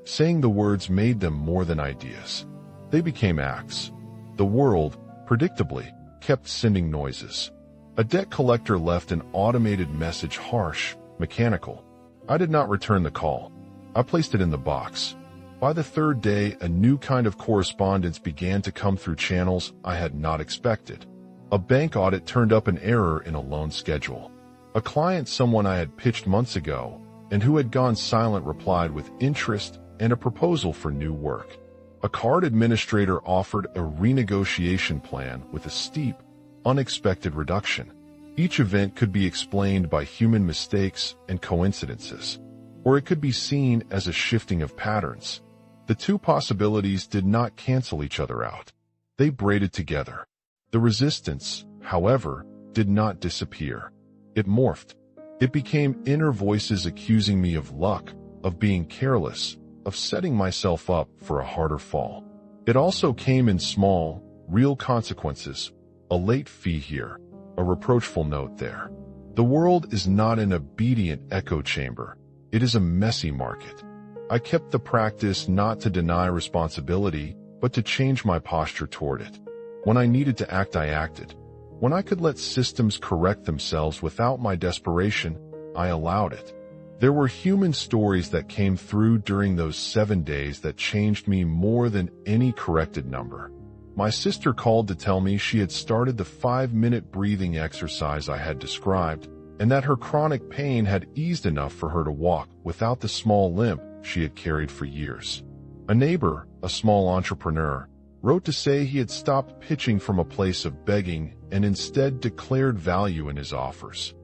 Saying the words made them more than ideas. They became acts. The world, predictably, kept sending noises. A debt collector left an automated message, harsh, mechanical. I did not return the call. I placed it in the box. By the third day, a new kind of correspondence began to come through channels I had not expected. A bank audit turned up an error in a loan schedule. A client someone I had pitched months ago and who had gone silent replied with interest and a proposal for new work. A card administrator offered a renegotiation plan with a steep, unexpected reduction. Each event could be explained by human mistakes and coincidences, or it could be seen as a shifting of patterns. The two possibilities did not cancel each other out. They braided together. The resistance, however, did not disappear. It morphed. It became inner voices accusing me of luck, of being careless, of setting myself up for a harder fall. It also came in small, real consequences: a late fee here, a reproachful note there. The world is not an obedient echo chamber. It is a messy market. I kept the practice not to deny responsibility, but to change my posture toward it. When I needed to act, I acted. When I could let systems correct themselves without my desperation, I allowed it. There were human stories that came through during those 7 days that changed me more than any corrected number. My sister called to tell me she had started the 5-minute breathing exercise I had described, and that her chronic pain had eased enough for her to walk without the small limp she had carried for years. A neighbor, a small entrepreneur, wrote to say he had stopped pitching from a place of begging and instead declared value in his offers.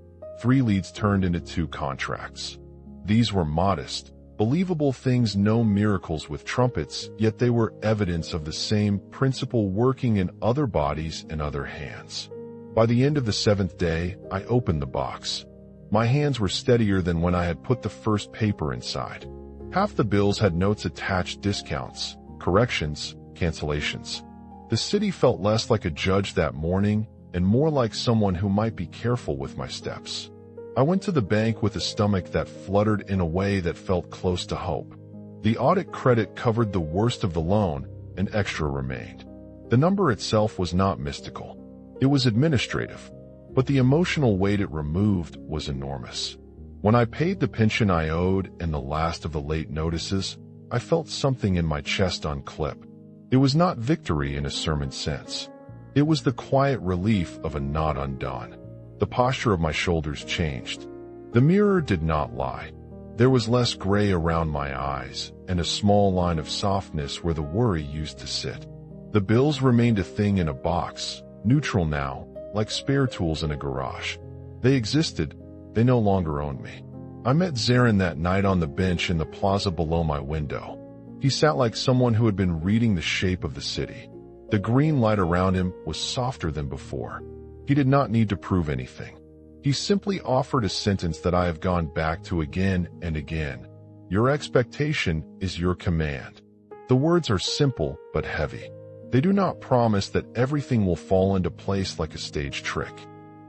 3 leads turned into 2 contracts. These were modest, believable things, no miracles with trumpets, yet they were evidence of the same principle working in other bodies and other hands. By the end of the 7th day, I opened the box. My hands were steadier than when I had put the first paper inside. Half the bills had notes attached, discounts, corrections, cancellations. The city felt less like a judge that morning and more like someone who might be careful with my steps. I went to the bank with a stomach that fluttered in a way that felt close to hope. The audit credit covered the worst of the loan, and extra remained. The number itself was not mystical. It was administrative, but the emotional weight it removed was enormous. When I paid the pension I owed and the last of the late notices, I felt something in my chest unclip. It was not victory in a sermon sense. It was the quiet relief of a knot undone. The posture of my shoulders changed. The mirror did not lie. There was less gray around my eyes and a small line of softness where the worry used to sit. The bills remained a thing in a box, neutral now, like spare tools in a garage. They existed. They no longer owned me. I met Zarin that night on the bench in the plaza below my window. He sat like someone who had been reading the shape of the city. The green light around him was softer than before. He did not need to prove anything. He simply offered a sentence that I have gone back to again and again. Your expectation is your command. The words are simple but heavy. They do not promise that everything will fall into place like a stage trick.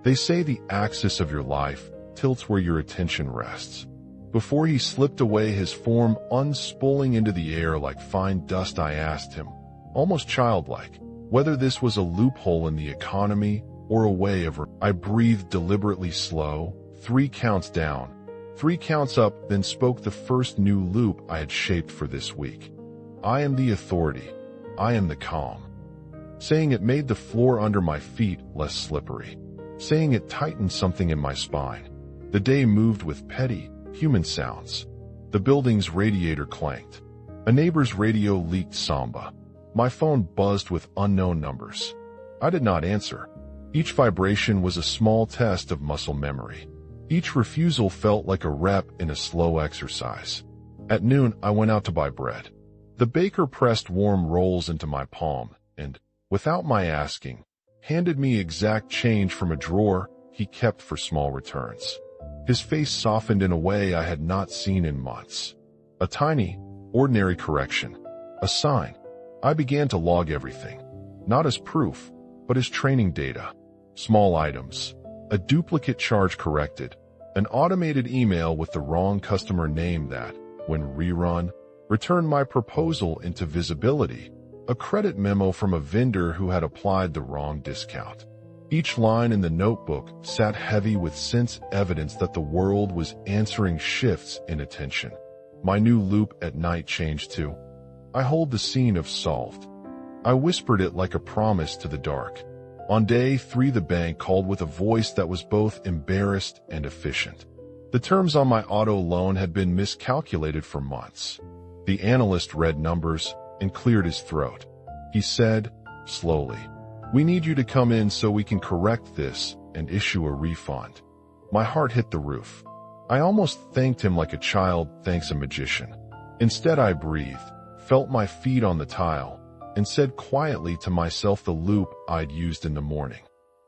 They say the axis of your life, tilts where your attention rests. Before he slipped away, his form unspooling into the air like fine dust, I asked him, almost childlike, whether this was a loophole in the economy or a way of... I breathed deliberately slow, 3 counts down, 3 counts up, then spoke the first new loop I had shaped for this week. I am the authority. I am the calm. Saying it made the floor under my feet less slippery. Saying it tightened something in my spine. The day moved with petty, human sounds. The building's radiator clanked. A neighbor's radio leaked samba. My phone buzzed with unknown numbers. I did not answer. Each vibration was a small test of muscle memory. Each refusal felt like a rep in a slow exercise. At noon, I went out to buy bread. The baker pressed warm rolls into my palm and, without my asking, handed me exact change from a drawer he kept for small returns. His face softened in a way I had not seen in months. A tiny, ordinary correction. A sign. I began to log everything. Not as proof, but as training data. Small items. A duplicate charge corrected. An automated email with the wrong customer name that, when rerun, returned my proposal into visibility. A credit memo from a vendor who had applied the wrong discount. Each line in the notebook sat heavy with sense evidence that the world was answering shifts in attention. My new loop at night changed too. I hold the scene of solved. I whispered it like a promise to the dark. On day 3, the bank called with a voice that was both embarrassed and efficient. The terms on my auto loan had been miscalculated for months. The analyst read numbers and cleared his throat. He said, slowly, "We need you to come in so we can correct this and issue a refund." My heart hit the roof. I almost thanked him like a child thanks a magician. Instead, I breathed, felt my feet on the tile, and said quietly to myself the loop I'd used in the morning.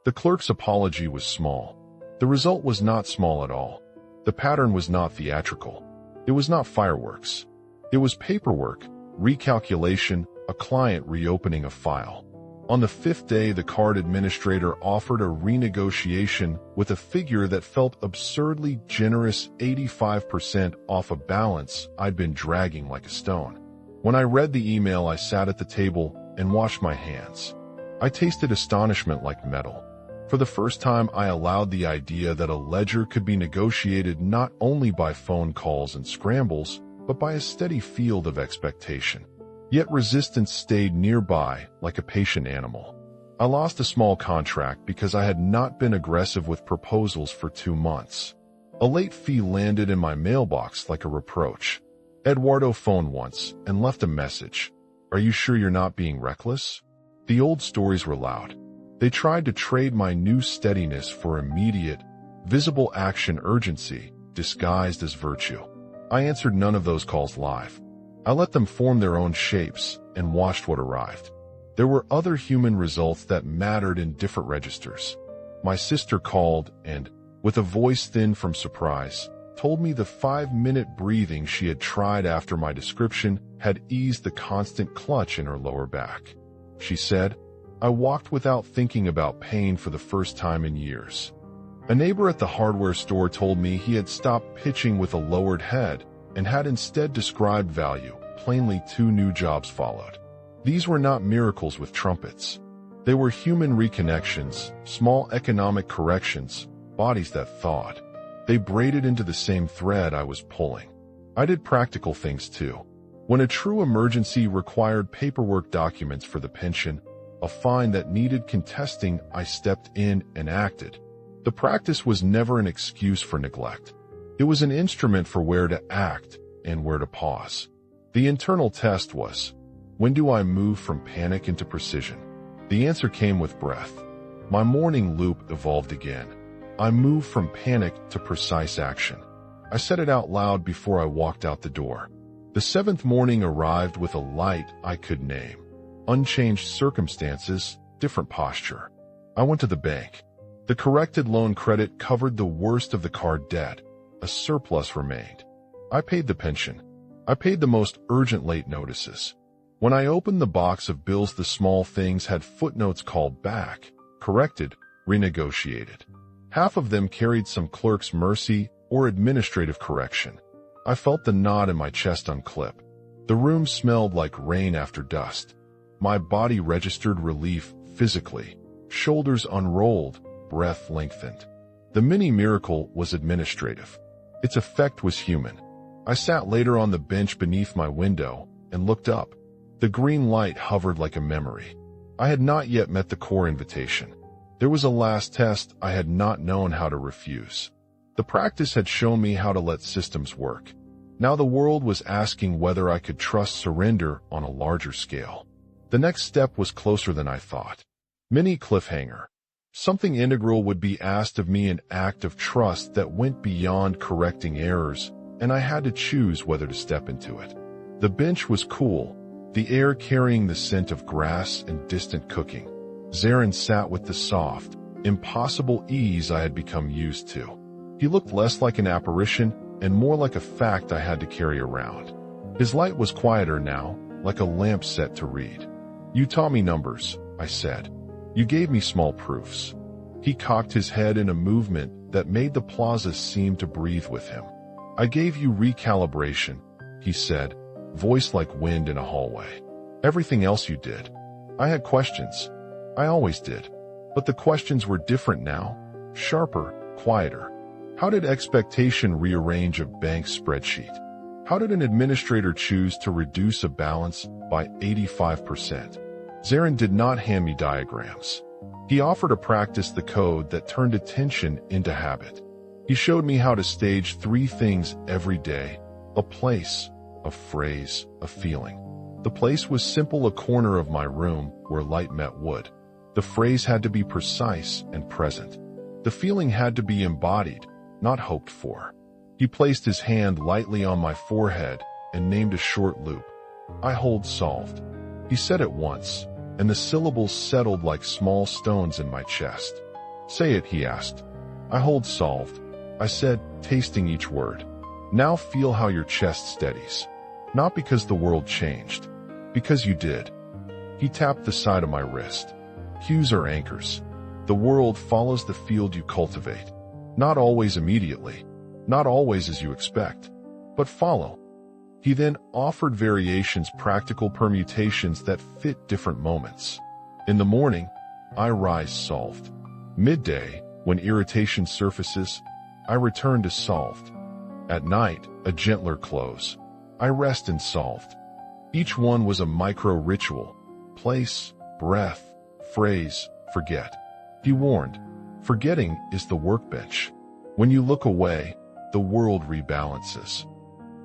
The clerk's apology was small. The result was not small at all. The pattern was not theatrical. It was not fireworks. It was paperwork, recalculation, a client reopening a file. On the 5th day, the card administrator offered a renegotiation with a figure that felt absurdly generous, 85% off a balance I'd been dragging like a stone. When I read the email, I sat at the table and washed my hands. I tasted astonishment like metal. For the first time, I allowed the idea that a ledger could be negotiated not only by phone calls and scrambles, but by a steady field of expectation. Yet resistance stayed nearby like a patient animal. I lost a small contract because I had not been aggressive with proposals for 2 months. A late fee landed in my mailbox like a reproach. Eduardo phoned once and left a message. "Are you sure you're not being reckless?" The old stories were loud. They tried to trade my new steadiness for immediate, visible action, urgency, disguised as virtue. I answered none of those calls live. I let them form their own shapes and watched what arrived. There were other human results that mattered in different registers. My sister called and, with a voice thin from surprise, told me the 5-minute breathing she had tried after my description had eased the constant clutch in her lower back. She said, "I walked without thinking about pain for the first time in years." A neighbor at the hardware store told me he had stopped pitching with a lowered head and had instead described value. Plainly, 2 new jobs followed. These were not miracles with trumpets. They were human reconnections, small economic corrections, bodies that thawed. They braided into the same thread I was pulling. I did practical things too. When a true emergency required paperwork documents for the pension, a fine that needed contesting, I stepped in and acted. The practice was never an excuse for neglect. It was an instrument for where to act and where to pause. The internal test was, when do I move from panic into precision? The answer came with breath. My morning loop evolved again. I moved from panic to precise action. I said it out loud before I walked out the door. The 7th morning arrived with a light I could name. Unchanged circumstances, different posture. I went to the bank. The corrected loan credit covered the worst of the card debt. A surplus remained. I paid the pension. I paid the most urgent late notices. When I opened the box of bills, the small things had footnotes called back, corrected, renegotiated. Half of them carried some clerk's mercy or administrative correction. I felt the knot in my chest unclip. The room smelled like rain after dust. My body registered relief physically. Shoulders unrolled, breath lengthened. The mini-miracle was administrative. Its effect was human. I sat later on the bench beneath my window and looked up. The green light hovered like a memory. I had not yet met the core invitation. There was a last test I had not known how to refuse. The practice had shown me how to let systems work. Now the world was asking whether I could trust surrender on a larger scale. The next step was closer than I thought. Mini cliffhanger. Something integral would be asked of me, an act of trust that went beyond correcting errors, and I had to choose whether to step into it. The bench was cool, the air carrying the scent of grass and distant cooking. Zarin sat with the soft, impossible ease I had become used to. He looked less like an apparition and more like a fact I had to carry around. His light was quieter now, like a lamp set to read. "You taught me numbers," I said. "You gave me small proofs." He cocked his head in a movement that made the plaza seem to breathe with him. "I gave you recalibration," he said, voice like wind in a hallway. "Everything else you did." I had questions. I always did. But the questions were different now, sharper, quieter. How did expectation rearrange a bank spreadsheet? How did an administrator choose to reduce a balance by 85%? Zarin did not hand me diagrams. He offered a practice the code that turned attention into habit. He showed me how to stage 3 things every day: a place, a phrase, a feeling. The place was simple, a corner of my room where light met wood. The phrase had to be precise and present. The feeling had to be embodied, not hoped for. He placed his hand lightly on my forehead and named a short loop. "I hold solved." He said it once, and the syllables settled like small stones in my chest. "Say it," he asked. "I hold solved," I said, tasting each word. "Now feel how your chest steadies. Not because the world changed, because you did." He tapped the side of my wrist. Cues are anchors. The world follows the field you cultivate. Not always immediately, not always as you expect, but follow. He then offered variations, practical permutations that fit different moments. In the morning, I rise solved. Midday, when irritation surfaces, I return to solved. At night, a gentler close. I rest in solved. Each one was a micro-ritual. Place, breath, phrase, forget. He warned, forgetting is the workbench. When you look away, the world rebalances.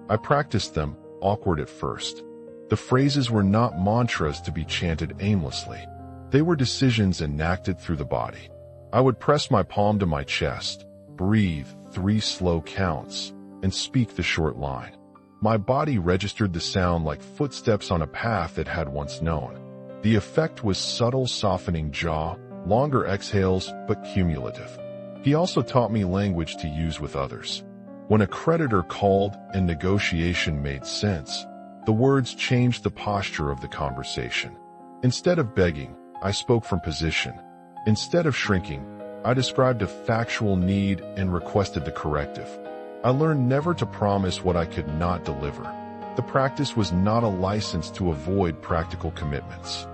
I practiced them, awkward at first. The phrases were not mantras to be chanted aimlessly. They were decisions enacted through the body. I would press my palm to my chest, breathe 3 slow counts, and speak the short line. My body registered the sound like footsteps on a path it had once known. The effect was subtle, softening jaw, longer exhales, but cumulative. He also taught me language to use with others. When a creditor called and negotiation made sense, the words changed the posture of the conversation. Instead of begging, I spoke from position. Instead of shrinking, I described a factual need and requested the corrective. I learned never to promise what I could not deliver. The practice was not a license to avoid practical commitments.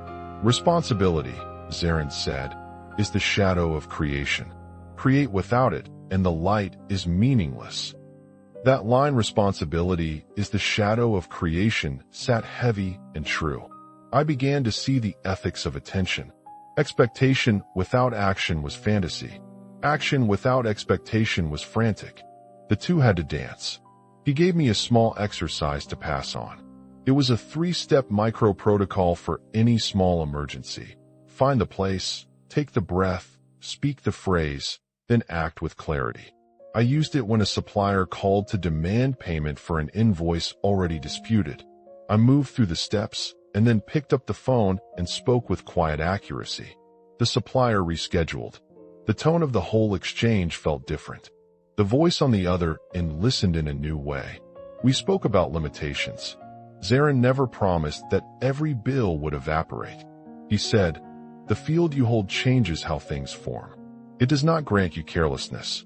Responsibility, Zarin said, is the shadow of creation. Create without it, and the light is meaningless. That line, responsibility is the shadow of creation, sat heavy and true. I began to see the ethics of attention. Expectation without action was fantasy. Action without expectation was frantic. The two had to dance. He gave me a small exercise to pass on. It was a 3-step micro-protocol for any small emergency. Find the place, take the breath, speak the phrase, then act with clarity. I used it when a supplier called to demand payment for an invoice already disputed. I moved through the steps and then picked up the phone and spoke with quiet accuracy. The supplier rescheduled. The tone of the whole exchange felt different. The voice on the other end listened in a new way. We spoke about limitations. Zarin never promised that every bill would evaporate. He said, "The field you hold changes how things form." It does not grant you carelessness.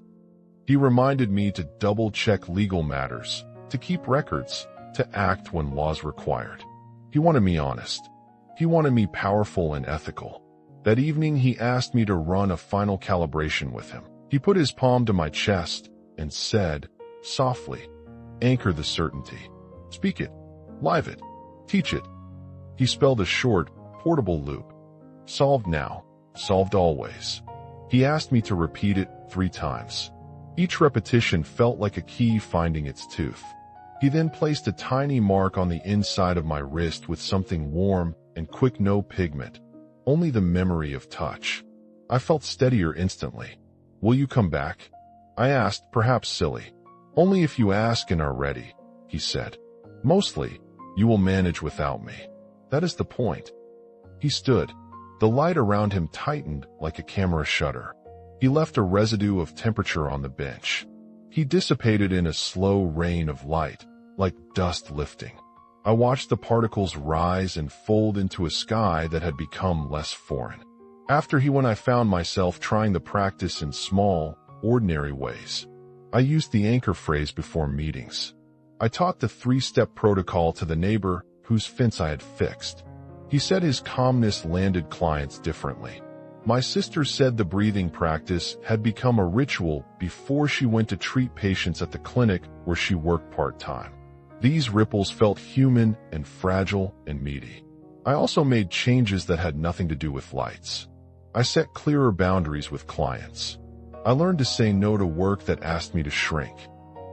He reminded me to double-check legal matters, to keep records, to act when laws required. He wanted me honest. He wanted me powerful and ethical. That evening he asked me to run a final calibration with him. He put his palm to my chest and said, softly, "Anchor the certainty. Speak it. Live it. Teach it." He spelled a short, portable loop. Solved now. Solved always. He asked me to repeat it 3 times. Each repetition felt like a key finding its tooth. He then placed a tiny mark on the inside of my wrist with something warm and quick, no pigment, only the memory of touch. I felt steadier instantly. "Will you come back?" I asked, perhaps silly. "Only if you ask and are ready," he said. "Mostly, you will manage without me. That is the point." He stood. The light around him tightened like a camera shutter. He left a residue of temperature on the bench. He dissipated in a slow rain of light, like dust lifting. I watched the particles rise and fold into a sky that had become less foreign. After he went, I found myself trying the practice in small, ordinary ways. I used the anchor phrase before meetings. I taught the 3-step protocol to the neighbor whose fence I had fixed. He said his calmness landed clients differently. My sister said the breathing practice had become a ritual before she went to treat patients at the clinic where she worked part-time. These ripples felt human and fragile and meaty. I also made changes that had nothing to do with lights. I set clearer boundaries with clients. I learned to say no to work that asked me to shrink.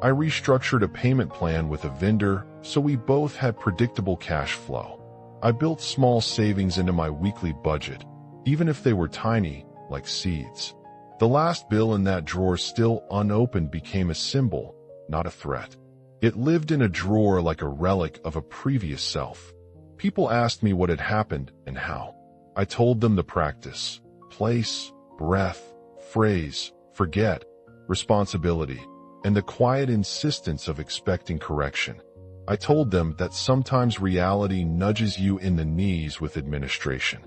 I restructured a payment plan with a vendor so we both had predictable cash flow. I built small savings into my weekly budget, even if they were tiny, like seeds. The last bill in that drawer still unopened became a symbol, not a threat. It lived in a drawer like a relic of a previous self. People asked me what had happened and how. I told them the practice, place, breath, phrase, forget, responsibility, and the quiet insistence of expecting correction. I told them that sometimes reality nudges you in the knees with administration.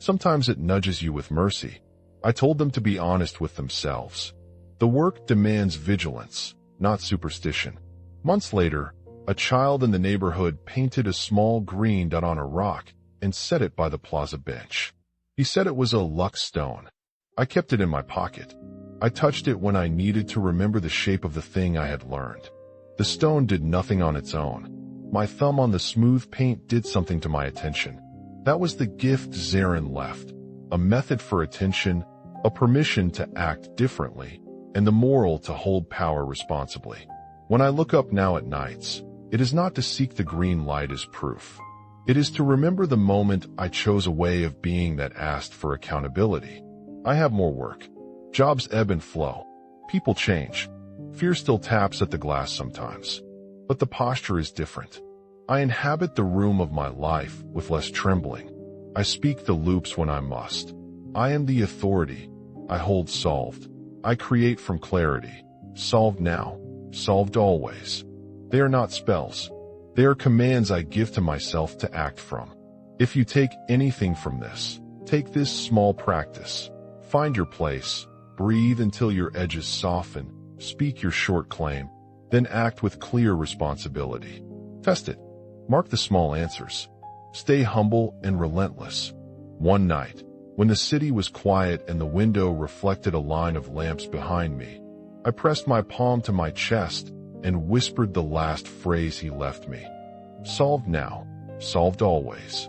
Sometimes it nudges you with mercy. I told them to be honest with themselves. The work demands vigilance, not superstition. Months later, a child in the neighborhood painted a small green dot on a rock and set it by the plaza bench. He said it was a luck stone. I kept it in my pocket. I touched it when I needed to remember the shape of the thing I had learned. The stone did nothing on its own. My thumb on the smooth paint did something to my attention. That was the gift Zarin left, a method for attention, a permission to act differently, and the moral to hold power responsibly. When I look up now at nights, it is not to seek the green light as proof. It is to remember the moment I chose a way of being that asked for accountability. I have more work. Jobs ebb and flow. People change. Fear still taps at the glass sometimes. But the posture is different. I inhabit the room of my life with less trembling. I speak the loops when I must. I am the authority. I hold solved. I create from clarity. Solved now. Solved always. They are not spells. They are commands I give to myself to act from. If you take anything from this, take this small practice. Find your place. Breathe until your edges soften. Speak your short claim. Then act with clear responsibility. Test it. Mark the small answers. Stay humble and relentless. One night, when the city was quiet and the window reflected a line of lamps behind me, I pressed my palm to my chest and whispered the last phrase he left me. Solved now. Solved always.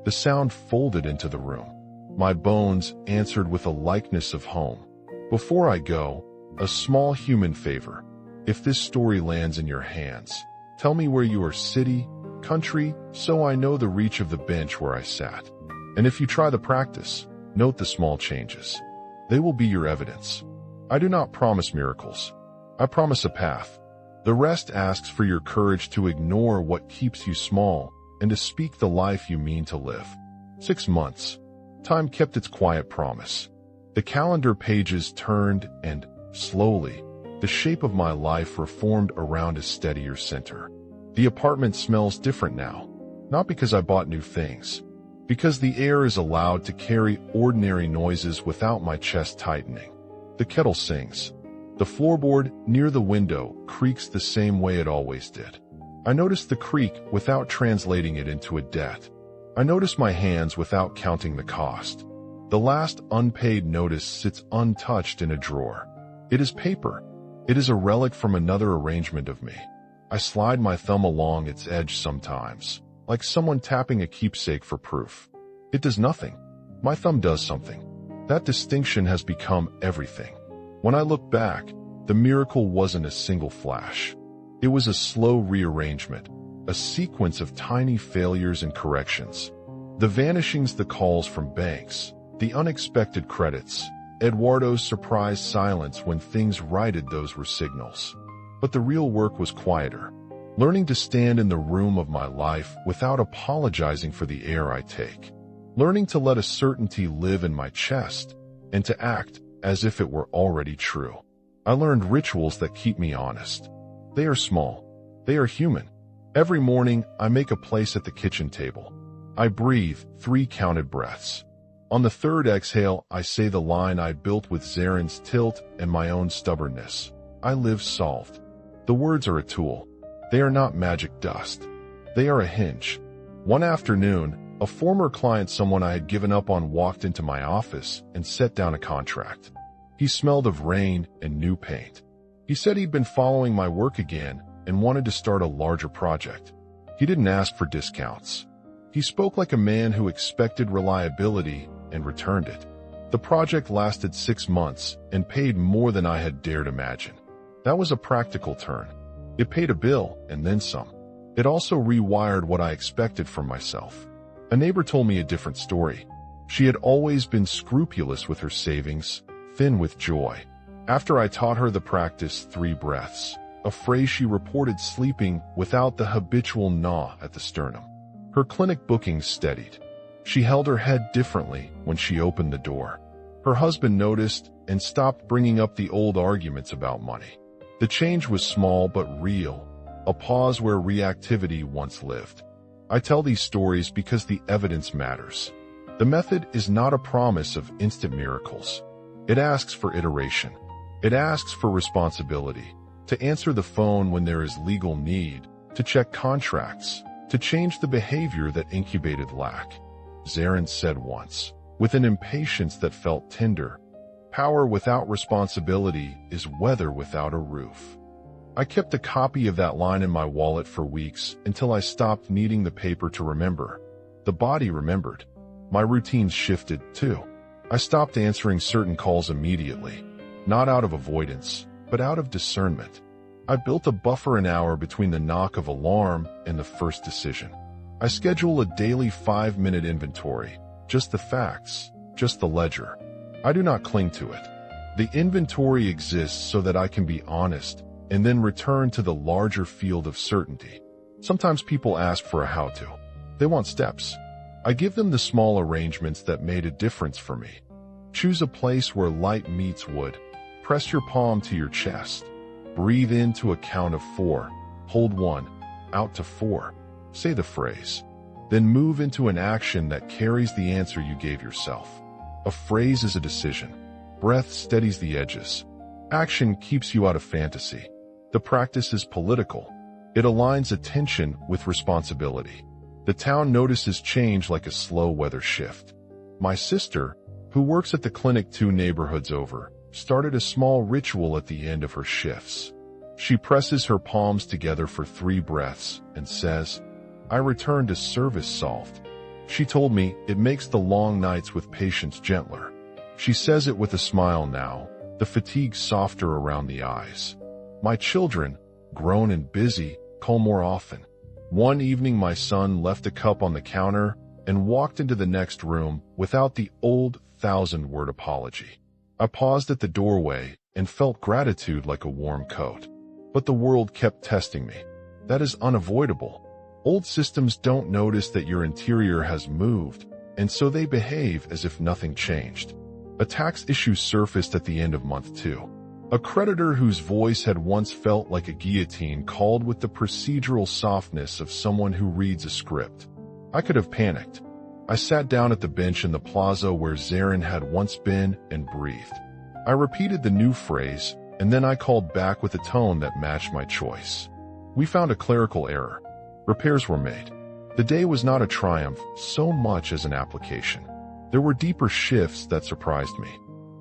The sound folded into the room. My bones answered with a likeness of home. Before I go, a small human favor. If this story lands in your hands, tell me where you are, city, country, so I know the reach of the bench where I sat. And if you try the practice, note the small changes. They will be your evidence. I do not promise miracles. I promise a path. The rest asks for your courage to ignore what keeps you small and to speak the life you mean to live. 6 months. Time kept its quiet promise. The calendar pages turned and, slowly, the shape of my life reformed around a steadier center. The apartment smells different now, not because I bought new things, because the air is allowed to carry ordinary noises without my chest tightening. The kettle sings. The floorboard near the window creaks the same way it always did. I noticed the creak without translating it into a debt. I noticed my hands without counting the cost. The last unpaid notice sits untouched in a drawer. It is paper. It is a relic from another arrangement of me. I slide my thumb along its edge sometimes, like someone tapping a keepsake for proof. It does nothing. My thumb does something. That distinction has become everything. When I look back, the miracle wasn't a single flash. It was a slow rearrangement, a sequence of tiny failures and corrections. The vanishings, the calls from banks, the unexpected credits, Eduardo's surprised silence when things righted, those were signals. But the real work was quieter. Learning to stand in the room of my life without apologizing for the air I take. Learning to let a certainty live in my chest and to act as if it were already true. I learned rituals that keep me honest. They are small. They are human. Every morning, I make a place at the kitchen table. I breathe 3 counted breaths. On the 3rd exhale, I say the line I built with Zaren's tilt and my own stubbornness. I live solved. The words are a tool. They are not magic dust. They are a hinge. One afternoon, a former client, someone I had given up on, walked into my office and set down a contract. He smelled of rain and new paint. He said he'd been following my work again and wanted to start a larger project. He didn't ask for discounts. He spoke like a man who expected reliability and returned it. The project lasted 6 months and paid more than I had dared imagine. That was a practical turn. It paid a bill and then some. It also rewired what I expected from myself. A neighbor told me a different story. She had always been scrupulous with her savings, thin with joy. After I taught her the practice 3 breaths, a phrase she reported sleeping without the habitual gnaw at the sternum. Her clinic bookings steadied. She held her head differently when she opened the door. Her husband noticed and stopped bringing up the old arguments about money. The change was small but real, a pause where reactivity once lived. I tell these stories because the evidence matters. The method is not a promise of instant miracles. It asks for iteration. It asks for responsibility, to answer the phone when there is legal need, to check contracts, to change the behavior that incubated lack. Zaren said once, with an impatience that felt tender, "Power without responsibility is weather without a roof." I kept a copy of that line in my wallet for weeks until I stopped needing the paper to remember. The body remembered. My routines shifted, too. I stopped answering certain calls immediately, not out of avoidance, but out of discernment. I built a buffer an hour between the knock of alarm and the first decision. I schedule a daily 5-minute inventory, just the facts, just the ledger. I do not cling to it. The inventory exists so that I can be honest and then return to the larger field of certainty. Sometimes people ask for a how-to. They want steps. I give them the small arrangements that made a difference for me. Choose a place where light meets wood. Press your palm to your chest. Breathe in to a count of 4. Hold 1. Out to 4. Say the phrase. Then move into an action that carries the answer you gave yourself. A phrase is a decision. Breath steadies the edges. Action keeps you out of fantasy. The practice is political. It aligns attention with responsibility. The town notices change like a slow weather shift. My sister, who works at the clinic 2 neighborhoods over, started a small ritual at the end of her shifts. She presses her palms together for 3 breaths and says, "I return to service solved." She told me it makes the long nights with patients gentler. She says it with a smile now, the fatigue softer around the eyes. My children, grown and busy, call more often. One evening my son left a cup on the counter and walked into the next room without the old 1,000-word apology. I paused at the doorway and felt gratitude like a warm coat. But the world kept testing me. That is unavoidable. Old systems don't notice that your interior has moved, and so they behave as if nothing changed. A tax issue surfaced at the end of month 2. A creditor whose voice had once felt like a guillotine called with the procedural softness of someone who reads a script. I could have panicked. I sat down at the bench in the plaza where Zaren had once been and breathed. I repeated the new phrase, and then I called back with a tone that matched my choice. We found a clerical error. Repairs were made. The day was not a triumph so much as an application. There were deeper shifts that surprised me.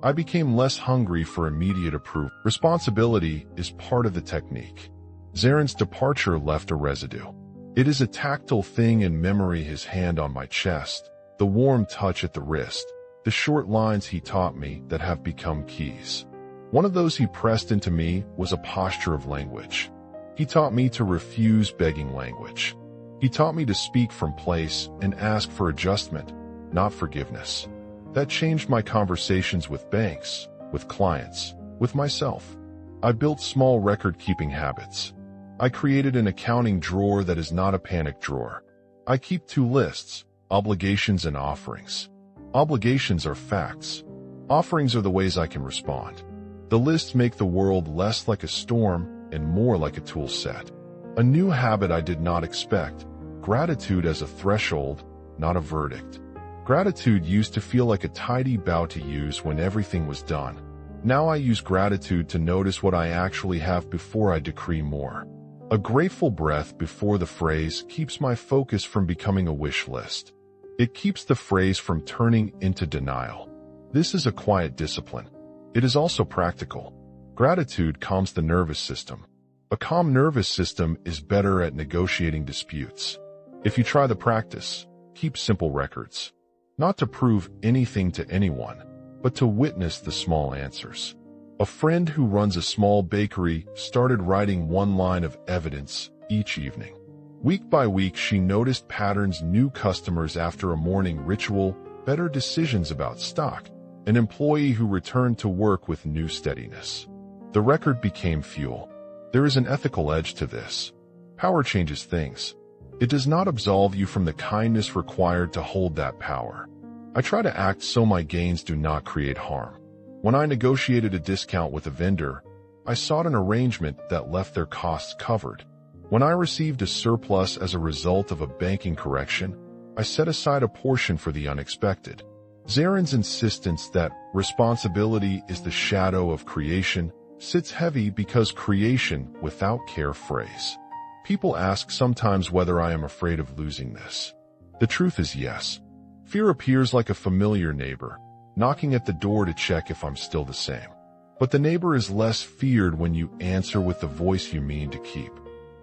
I became less hungry for immediate approval. Responsibility is part of the technique. Zaren's departure left a residue. It is a tactile thing in memory: his hand on my chest, the warm touch at the wrist, the short lines he taught me that have become keys. One of those he pressed into me was a posture of language. He taught me to refuse begging language. He taught me to speak from place and ask for adjustment, not forgiveness. That changed my conversations with banks, with clients, with myself. I built small record-keeping habits. I created an accounting drawer that is not a panic drawer. I keep 2 lists: obligations and offerings. Obligations are facts. Offerings are the ways I can respond. The lists make the world less like a storm and more like a tool set. A new habit I did not expect: gratitude as a threshold, not a verdict. Gratitude used to feel like a tidy bow to use when everything was done. Now I use gratitude to notice what I actually have before I decree more. A grateful breath before the phrase keeps my focus from becoming a wish list. It keeps the phrase from turning into denial. This is a quiet discipline. It is also practical. Gratitude calms the nervous system. A calm nervous system is better at negotiating disputes. If you try the practice, keep simple records. Not to prove anything to anyone, but to witness the small answers. A friend who runs a small bakery started writing 1 line of evidence each evening. Week by week, she noticed patterns: new customers after a morning ritual, better decisions about stock, an employee who returned to work with new steadiness. The record became fuel. There is an ethical edge to this. Power changes things. It does not absolve you from the kindness required to hold that power. I try to act so my gains do not create harm. When I negotiated a discount with a vendor, I sought an arrangement that left their costs covered. When I received a surplus as a result of a banking correction, I set aside a portion for the unexpected. Zaren's insistence that responsibility is the shadow of creation sits heavy because creation without care phrase. People ask sometimes whether I am afraid of losing this. The truth is yes. Fear appears like a familiar neighbor, knocking at the door to check if I'm still the same. But the neighbor is less feared when you answer with the voice you mean to keep.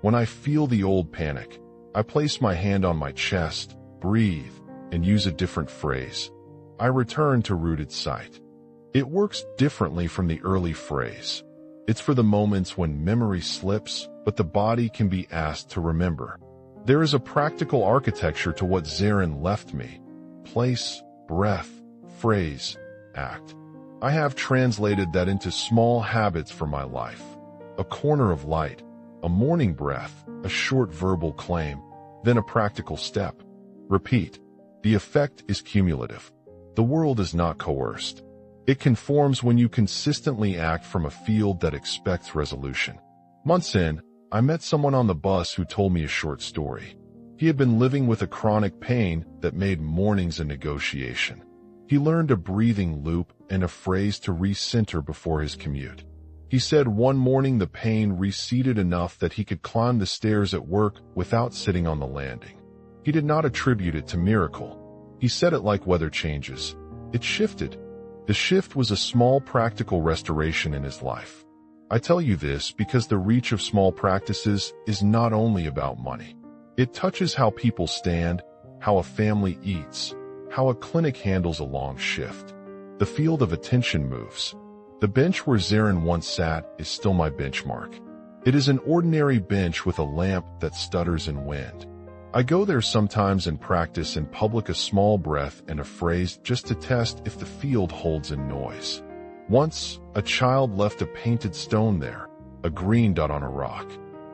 When I feel the old panic, I place my hand on my chest, breathe, and use a different phrase. I return to rooted sight. It works differently from the early phrase. It's for the moments when memory slips, but the body can be asked to remember. There is a practical architecture to what Zaren left me: place, breath, phrase, act. I have translated that into small habits for my life. A corner of light, a morning breath, a short verbal claim, then a practical step. Repeat. The effect is cumulative. The world is not coerced. It conforms when you consistently act from a field that expects resolution. Months in, I met someone on the bus who told me a short story. He had been living with a chronic pain that made mornings a negotiation. He learned a breathing loop and a phrase to recenter before his commute. He said one morning the pain receded enough that he could climb the stairs at work without sitting on the landing. He did not attribute it to miracle. He said it like weather changes. It shifted. The shift was a small practical restoration in his life. I tell you this because the reach of small practices is not only about money. It touches how people stand, how a family eats, how a clinic handles a long shift. The field of attention moves. The bench where Zaren once sat is still my benchmark. It is an ordinary bench with a lamp that stutters in wind. I go there sometimes and practice in public a small breath and a phrase just to test if the field holds in noise. Once, a child left a painted stone there, a green dot on a rock.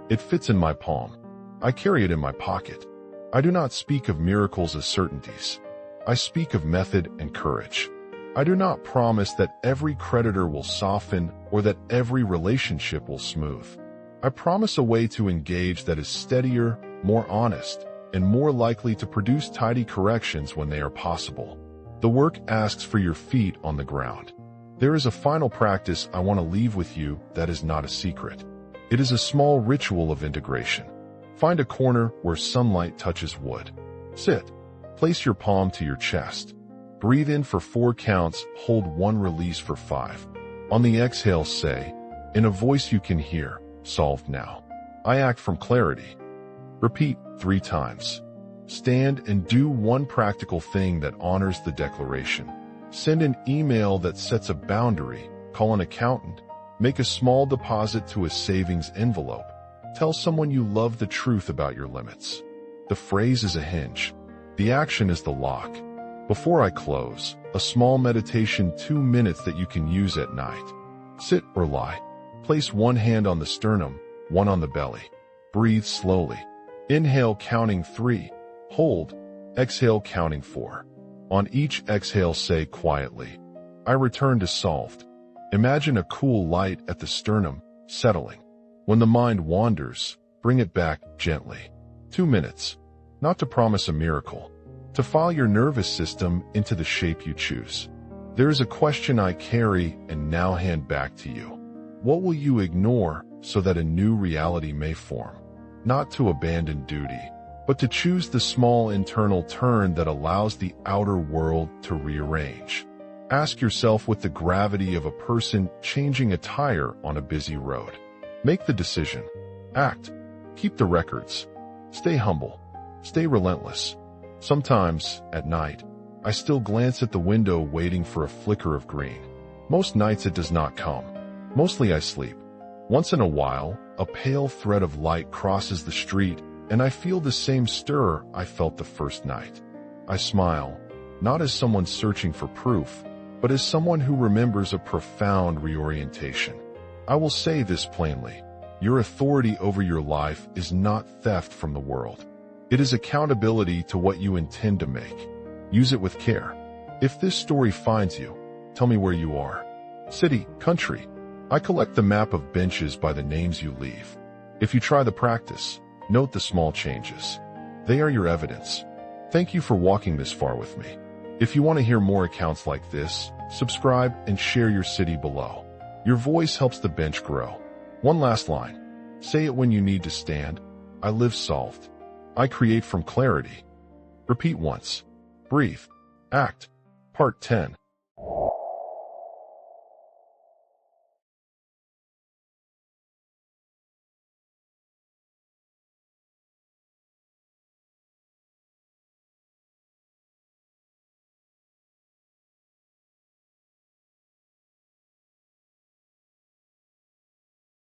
It fits in my palm. I carry it in my pocket. I do not speak of miracles as certainties. I speak of method and courage. I do not promise that every creditor will soften or that every relationship will smooth. I promise a way to engage that is steadier, more honest, and more likely to produce tidy corrections when they are possible. The work asks for your feet on the ground. There is a final practice I want to leave with you that is not a secret. It is a small ritual of integration. Find a corner where sunlight touches wood. Sit. Place your palm to your chest. Breathe in for 4 counts, hold 1, release for 5. On the exhale say, in a voice you can hear, solved now. I act from clarity. Repeat 3 times. Stand and do one practical thing that honors the declaration. Send an email that sets a boundary, call an accountant, make a small deposit to a savings envelope. Tell someone you love the truth about your limits. The phrase is a hinge. The action is the lock. Before I close, a small meditation 2 minutes that you can use at night. Sit or lie. Place 1 hand on the sternum, 1 on the belly. Breathe slowly. Inhale counting 3. Hold. Exhale counting 4. On each exhale say quietly, I return to solved. Imagine a cool light at the sternum, settling. When the mind wanders, bring it back gently. 2 minutes. Not to promise a miracle. To file your nervous system into the shape you choose. There is a question I carry and now hand back to you. What will you ignore so that a new reality may form? Not to abandon duty, but to choose the small internal turn that allows the outer world to rearrange. Ask yourself with the gravity of a person changing a tire on a busy road. Make the decision. Act. Keep the records. Stay humble. Stay relentless. Sometimes, at night, I still glance at the window waiting for a flicker of green. Most nights it does not come. Mostly I sleep. Once in a while, a pale thread of light crosses the street, and I feel the same stir I felt the first night. I smile, not as someone searching for proof, but as someone who remembers a profound reorientation. I will say this plainly. Your authority over your life is not theft from the world. It is accountability to what you intend to make. Use it with care. If this story finds you, tell me where you are. City, country. I collect the map of benches by the names you leave. If you try the practice, note the small changes. They are your evidence. Thank you for walking this far with me. If you want to hear more accounts like this, subscribe and share your city below. Your voice helps the bench grow. One last line. Say it when you need to stand. I live solved. I create from clarity. Repeat once. Breathe. Act. Part 10.